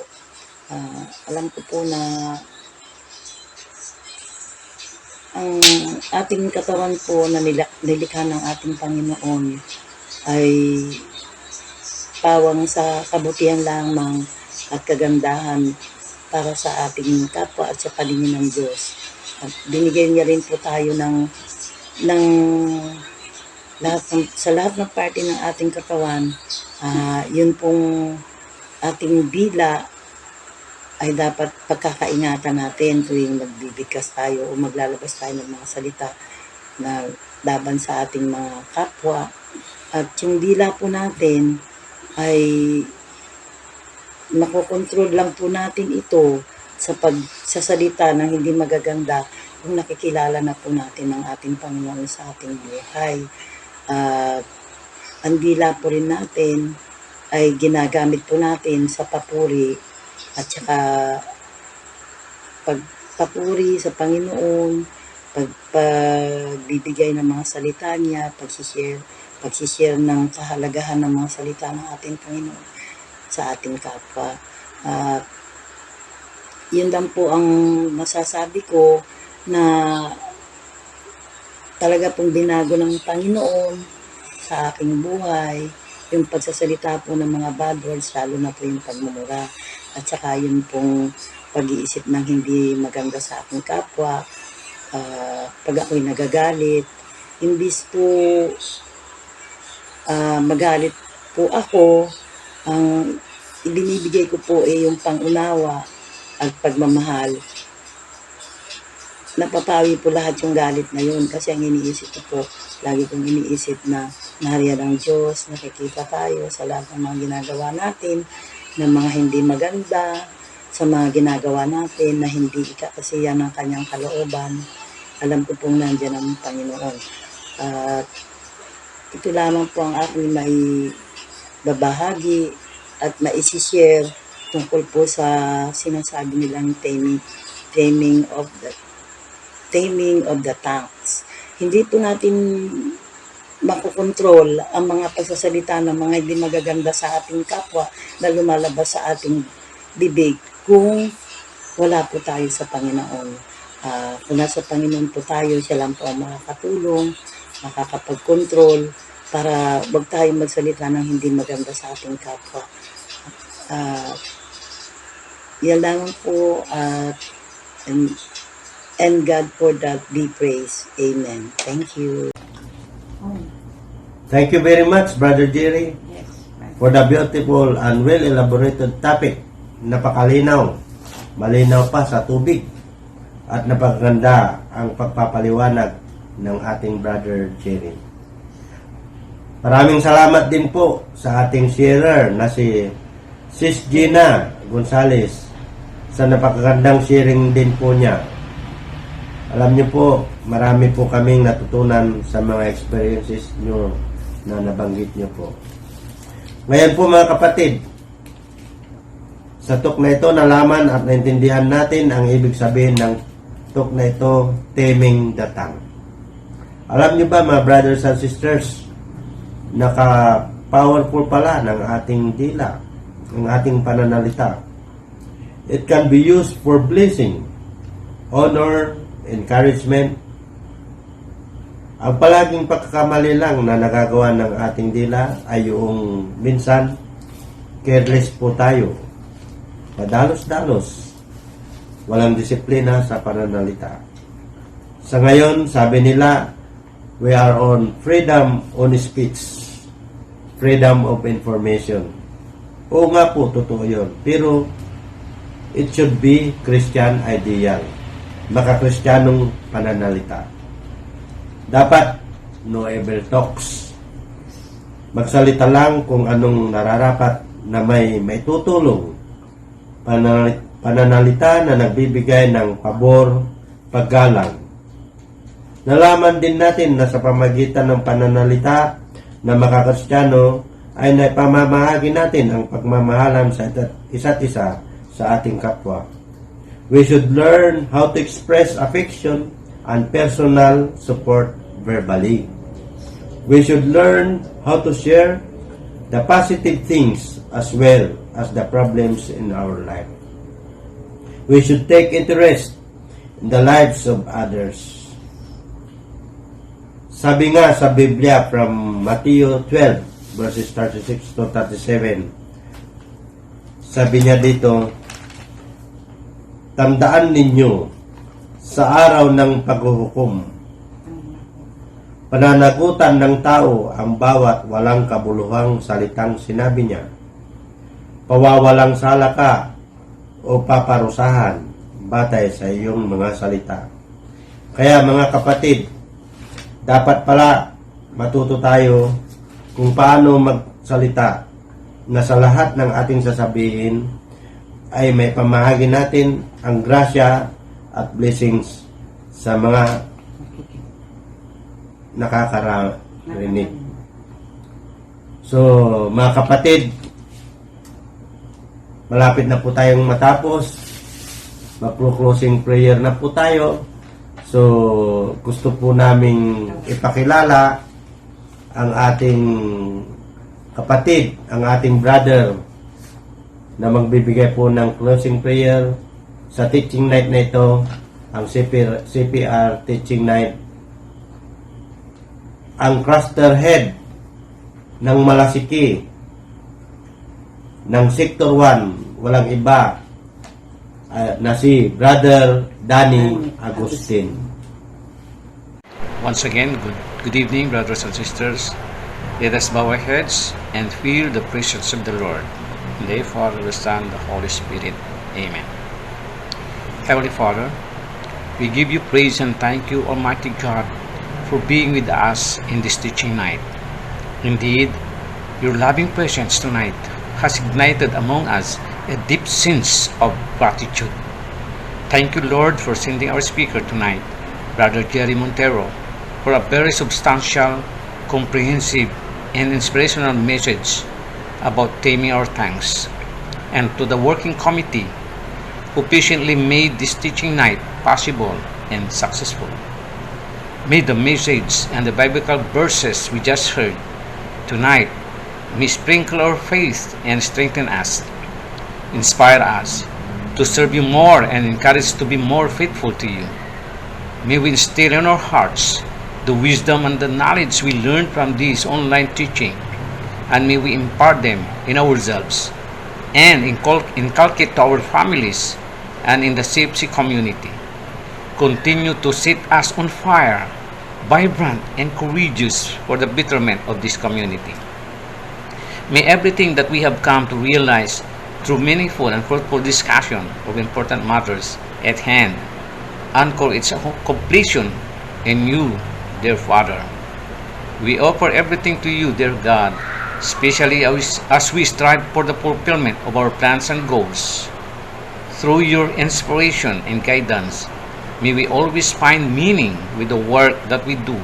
Alam ko po na ang ating katawan po na nilikha ng ating Panginoon ay pawang sa kabutihan lamang at kagandahan para sa ating kapwa at sa paningin ng Diyos. At binigyan niya rin po tayo ng sa lahat ng parte ng ating katawan, yun pong ating dila ay dapat pagkakaingatan natin tuwing magbibigkas tayo o maglalabas tayo ng mga salita na laban sa ating mga kapwa. At yung dila po natin ay makokontrol lang po natin ito sa pagsasalita ng hindi magaganda kung nakikilala na po natin ang ating Panginoon sa ating buhay. Ang dila po rin natin ay ginagamit po natin sa papuri at saka pagpapuri sa Panginoon, pagbibigay ng mga salita niya, pagsishare ng kahalagahan ng mga salita ng ating Panginoon sa ating kapwa. Yun lang po ang masasabi ko na talaga pong binago ng Panginoon sa aking buhay, yung pagsasalita po ng mga bad words, lalo na po yung pagmumura. At saka yun pong pag-iisip ng hindi maganda sa aking kapwa, pag ako'y nagagalit, imbis po magalit po ako, ang ibinibigay ko po yung pangunawa at pagmamahal. Napapawi po lahat yung galit na yun kasi ang iniisip ko po, lagi kong iniisip na nariyan ang Diyos, nakikita tayo sa lahat ng mga ginagawa natin, ng mga hindi maganda, sa mga ginagawa natin na hindi ikakasiya ng kanyang kalooban. Alam ko pong nandiyan ang Panginoon. At ito lamang po ang aking may babahagi at maisishare tungkol po sa sinasabi nilang taming of the tongues. Hindi po natin makokontrol ang mga pagsasalita ng mga hindi magaganda sa ating kapwa na lumalabas sa ating bibig kung wala po tayo sa Panginoon. Kung nasa Panginoon po tayo, siya lang po ang makakatulong, makakapag-control para wag tayong magsalita ng hindi maganda sa ating kapwa. Yan lang po and God for that be praised. Amen. Thank you. Thank you very much, Brother Jerry, Yes. for the beautiful and well-elaborated topic. Napakalinaw, malinaw pa sa tubig, at napaganda ang pagpapaliwanag ng ating Brother Jerry. Maraming salamat din po sa ating sharer na si Sis Gina Gonzales sa napakagandang sharing din po niya. Alam niyo po, marami po kaming natutunan sa mga experiences niyo na nabanggit niyo po. Ngayon po mga kapatid, sa talk na ito nalaman at naintindihan natin ang ibig sabihin ng talk na ito, taming the tongue. Alam niyo ba mga brothers and sisters, naka-powerful pala ng ating dila, ng ating pananalita. It can be used for blessing, honor, encouragement. Ang palaging pagkakamali lang na nagagawa ng ating dila ay yung minsan careless po tayo, padalos-dalos, walang disiplina sa pananalita. Sa ngayon, sabi nila, we are on freedom on speech, freedom of information. Oo nga po, totoo yun. Pero it should be Christian ideal, maka-Kristyanong pananalita. Dapat no evil talks. Magsalita lang kung anong nararapat na may tutulong. Pananalita na nagbibigay ng pabor, paggalang. Nalaman din natin na sa pamagitan ng pananalita na mga Kristiyano ay naipamamahagi natin ang pagmamahalan sa isa't isa sa ating kapwa. We should learn how to express affection and personal support verbally. We should learn how to share the positive things as well as the problems in our life. We should take interest in the lives of others. Sabi nga sa Biblia from Matthew 12 verses 36 to 37, sabi niya dito, tandaan ninyo sa araw ng paghuhukom, pananagutan ng tao ang bawat walang kabuluhang salitang sinabi niya. Pawawalang sala ka o paparusahan batay sa iyong mga salita. Kaya mga kapatid, dapat pala matuto tayo kung paano magsalita na sa lahat ng ating sasabihin ay may pamahagi natin ang grasya at blessings sa mga nakakarinig. So, mga kapatid, malapit na po tayong matapos. Magpo-closing prayer na po tayo. So, gusto po naming ipakilala ang ating kapatid, ang ating brother na magbibigay po ng closing prayer sa teaching night na ito, ang CPR teaching night. Ang cluster head ng Malasiki ng Sector 1, walang iba na si Brother Danny Agustin. Once again, good evening, brothers and sisters. Let us bow our heads and feel the presence of the Lord. In the Father, the Son, the Holy Spirit. Amen. Heavenly Father, we give you praise and thank you, Almighty God, for being with us in this teaching night. Indeed, your loving presence tonight has ignited among us a deep sense of gratitude. Thank you, Lord, for sending our speaker tonight, Brother GERRY Montero, for a very substantial, comprehensive, and inspirational message about taming our tongues, and to the working committee who patiently made this teaching night possible and successful. May the message and the biblical verses we just heard tonight may sprinkle our faith and strengthen us, inspire us to serve you more and encourage us to be more faithful to you. May we instill in our hearts the wisdom and the knowledge we learned from this online teaching, and may we impart them in ourselves and inculcate to our families and in the CFC community. Continue to set us on fire, vibrant and courageous for the betterment of this community. May everything that we have come to realize through meaningful and fruitful discussion of important matters at hand anchor its completion in you, dear Father. We offer everything to you, dear God, especially as we strive for the fulfillment of our plans and goals. Through your inspiration and guidance, may we always find meaning with the work that we do,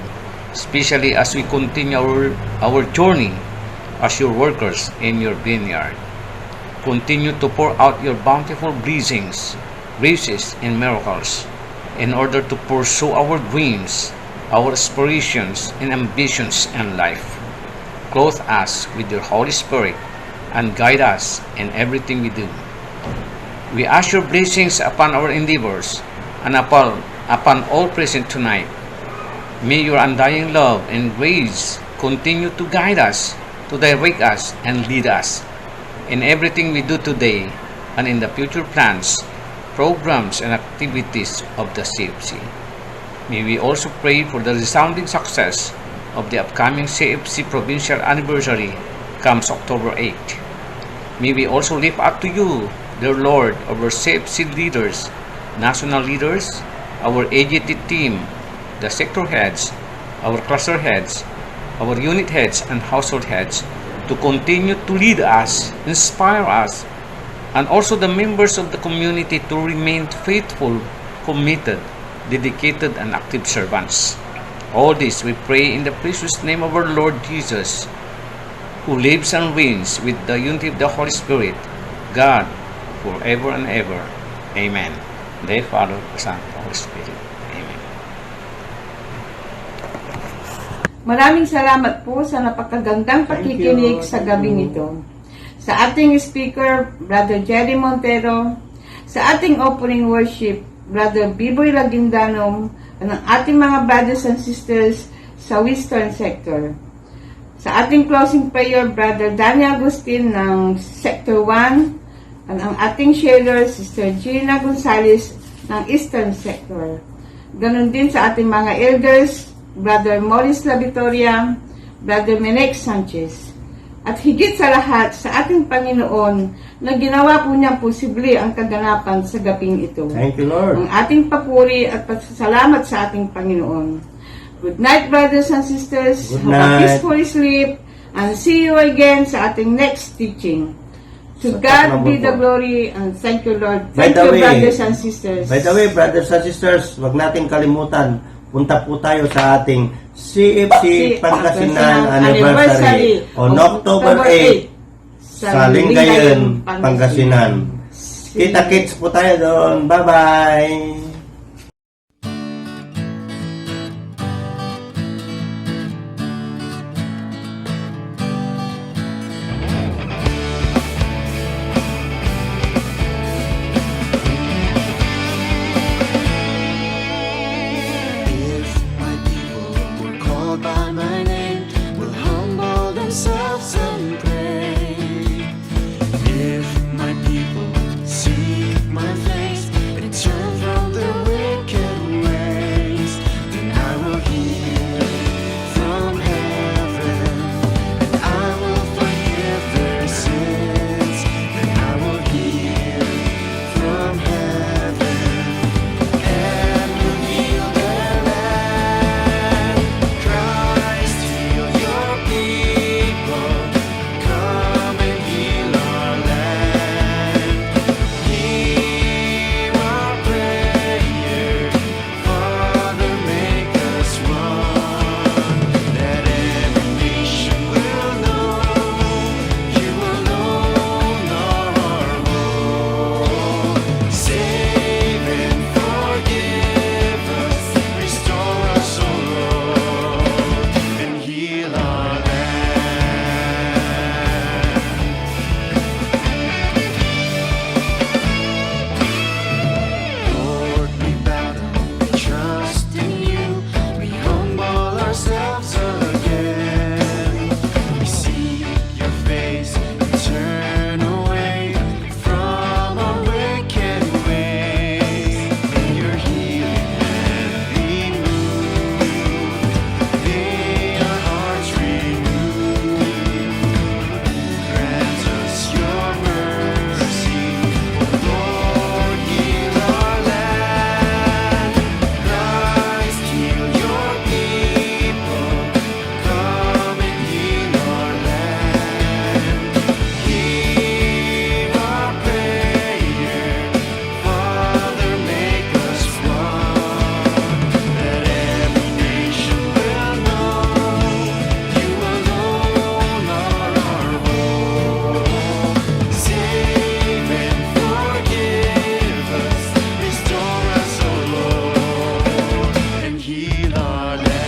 especially as we continue our journey as your workers in your vineyard. Continue to pour out your bountiful blessings, graces, and miracles in order to pursue our dreams, our aspirations, and ambitions in life. Clothe us with your Holy Spirit and guide us in everything we do. We ask your blessings upon our endeavors and upon all present tonight. May your undying love and grace continue to guide us, to direct us, and lead us in everything we do today and in the future plans, programs, and activities of the CFC. May we also pray for the resounding success of the upcoming CFC Provincial anniversary comes October 8. May we also lift up to you, dear Lord, our CFC leaders, national leaders, our AGT team, the sector heads, our cluster heads, our unit heads, and household heads to continue to lead us, inspire us, and also the members of the community to remain faithful, committed, dedicated, and active servants. All this we pray in the precious name of our Lord Jesus, who lives and reigns with the unity of the Holy Spirit, God, forever and ever. Amen. The Father, the Son, and the Holy Spirit. Amen. Maraming salamat po sa napakagandang pakikinig sa gabing ito. Sa ating speaker, Brother Jerry Montero, sa ating opening worship, Brother Biboy Lagindanom, at ang ating mga brothers and sisters sa Western Sector. Sa ating closing prayer, Brother Danny Agustin ng Sector 1, at ang ating sharer, Sister Gina Gonzalez ng Eastern Sector. Ganon din sa ating mga elders, Brother Morris Labitoria, Brother Menek Sanchez. At higit sa lahat, sa ating Panginoon, na ginawa po niyang posible ang kaganapan sa gabing ito. Thank you, Lord. Ang ating papuri at pasasalamat sa ating Panginoon. Good night, brothers and sisters. Good Have a night. peaceful sleep. And see you again sa ating next teaching. To Sa God be Panginoon the po. glory and thank you, Lord. By Thank the you, way- brothers and sisters. By the way, brothers and sisters, wag nating kalimutan, punta po tayo sa ating CFC Pangasinan Anniversary on October 8 sa Lingayen, Pangasinan. Kita-kits po tayo doon. Bye-bye! If my people were called by my name, will humble themselves and pray. If my people seek my face and turn from their wicked ways, then I will hear from heaven, and I will forgive their sins. Then I will hear from heaven and will heal their land. Christ, heal your people. Come and heal our land. Hear our prayer. Father, make us one. That every nation will know you alone are our hope. Save and forgive us, restore us, O Lord, and heal our land. Lord, we bow down, we trust in you, we humble ourselves again. We seek your face and turn away from our wicked ways. May your healing hand be moved, may our hearts renewed. Grant us your mercy, O Lord, heal our land. Christ, heal your people. Come and heal our land. Hear our prayer. Father, make us one. That every nation will know you alone are our hope. Save and forgive us, restore us, O Lord, and heal our land.